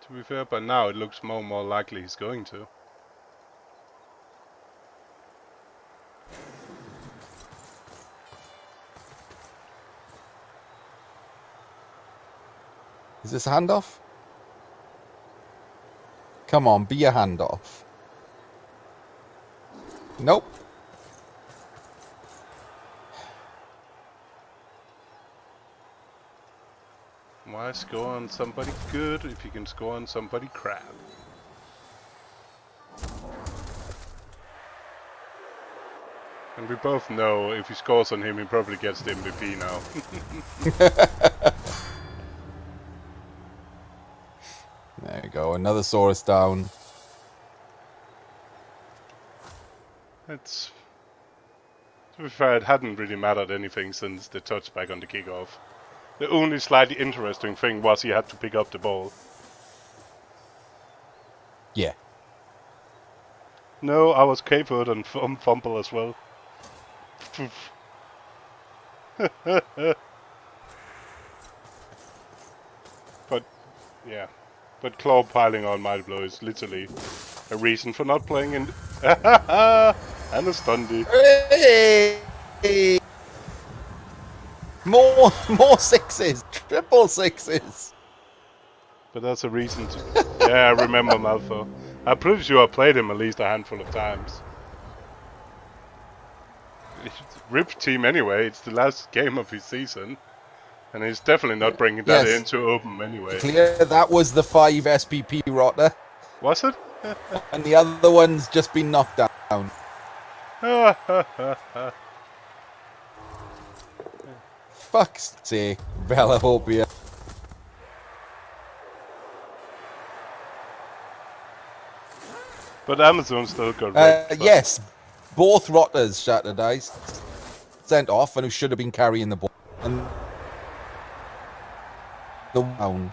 To be fair, but now it looks more and more likely he's going to. Is this a handoff? Come on, be a handoff. Nope. Why score on somebody good if you can score on somebody crap? And we both know if he scores on him, he probably gets the MVP now. There you go, another Saurus down. It's... To be fair, it hadn't really mattered anything since the touchback on the kickoff. The only slightly interesting thing was he had to pick up the ball. Yeah. No, I was KFoged and fumble as well. But, yeah. But claw piling on Mighty Blow is literally a reason for not playing in... and a stundy. Hey! More 6s, triple 6s. But that's a reason to... Yeah, I remember Malfo. I'm pretty sure I played him at least a handful of times. RIP team anyway. It's the last game of his season. And he's definitely not bringing that Yes. into open anyway. Clear, that was the 5 SPP rotter. Was it? And the other one's just been knocked down. Fuck's sake, Velihopea. But Amazon still got wrecked. Yes, both rotters shattered eyes. Sent off and who should have been carrying the ball. And the down.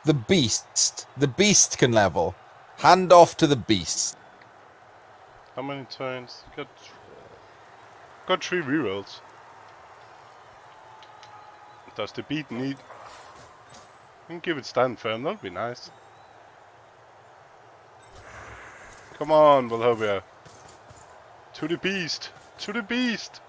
The beast. The beast can level. Hand off to the beast. How many turns? Got 3 rerolls. Does the beat need? You can give it stand firm, that'd be nice. Come on, Velihopea. To the beast! To the beast!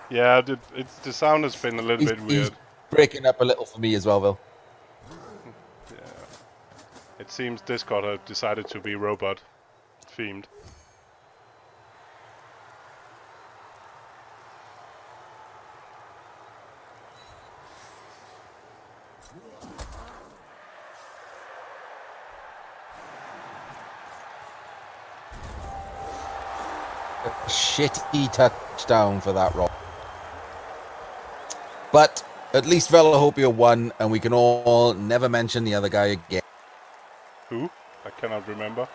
Yeah, the sound has been a little bit weird. He's breaking up a little for me as well, Vil. Yeah. It seems Discord have decided to be robot themed. Shitty touchdown for that rock. But at least Velihopea won, and we can all never mention the other guy again. Who? I cannot remember.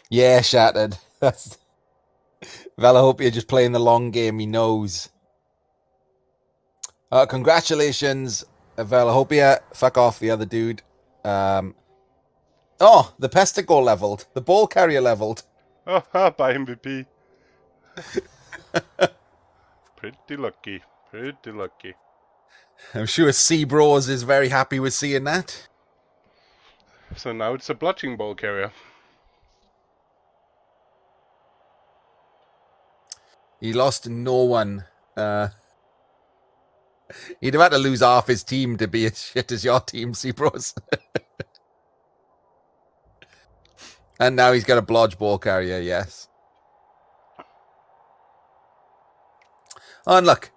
Yeah, shattered. That's Velihopea just playing the long game. He knows. Congratulations, Velihopea. Fuck off, the other dude. Oh, the Pesticle leveled. The ball carrier leveled. Oh, by MVP. Pretty lucky. Pretty lucky. I'm sure Seabros is very happy with seeing that. So now it's a bludgeoning ball carrier. He lost no one. He'd have had to lose half his team to be as shit as your team, Seabros. And now he's got a blodge ball carrier, yes. Oh, and look,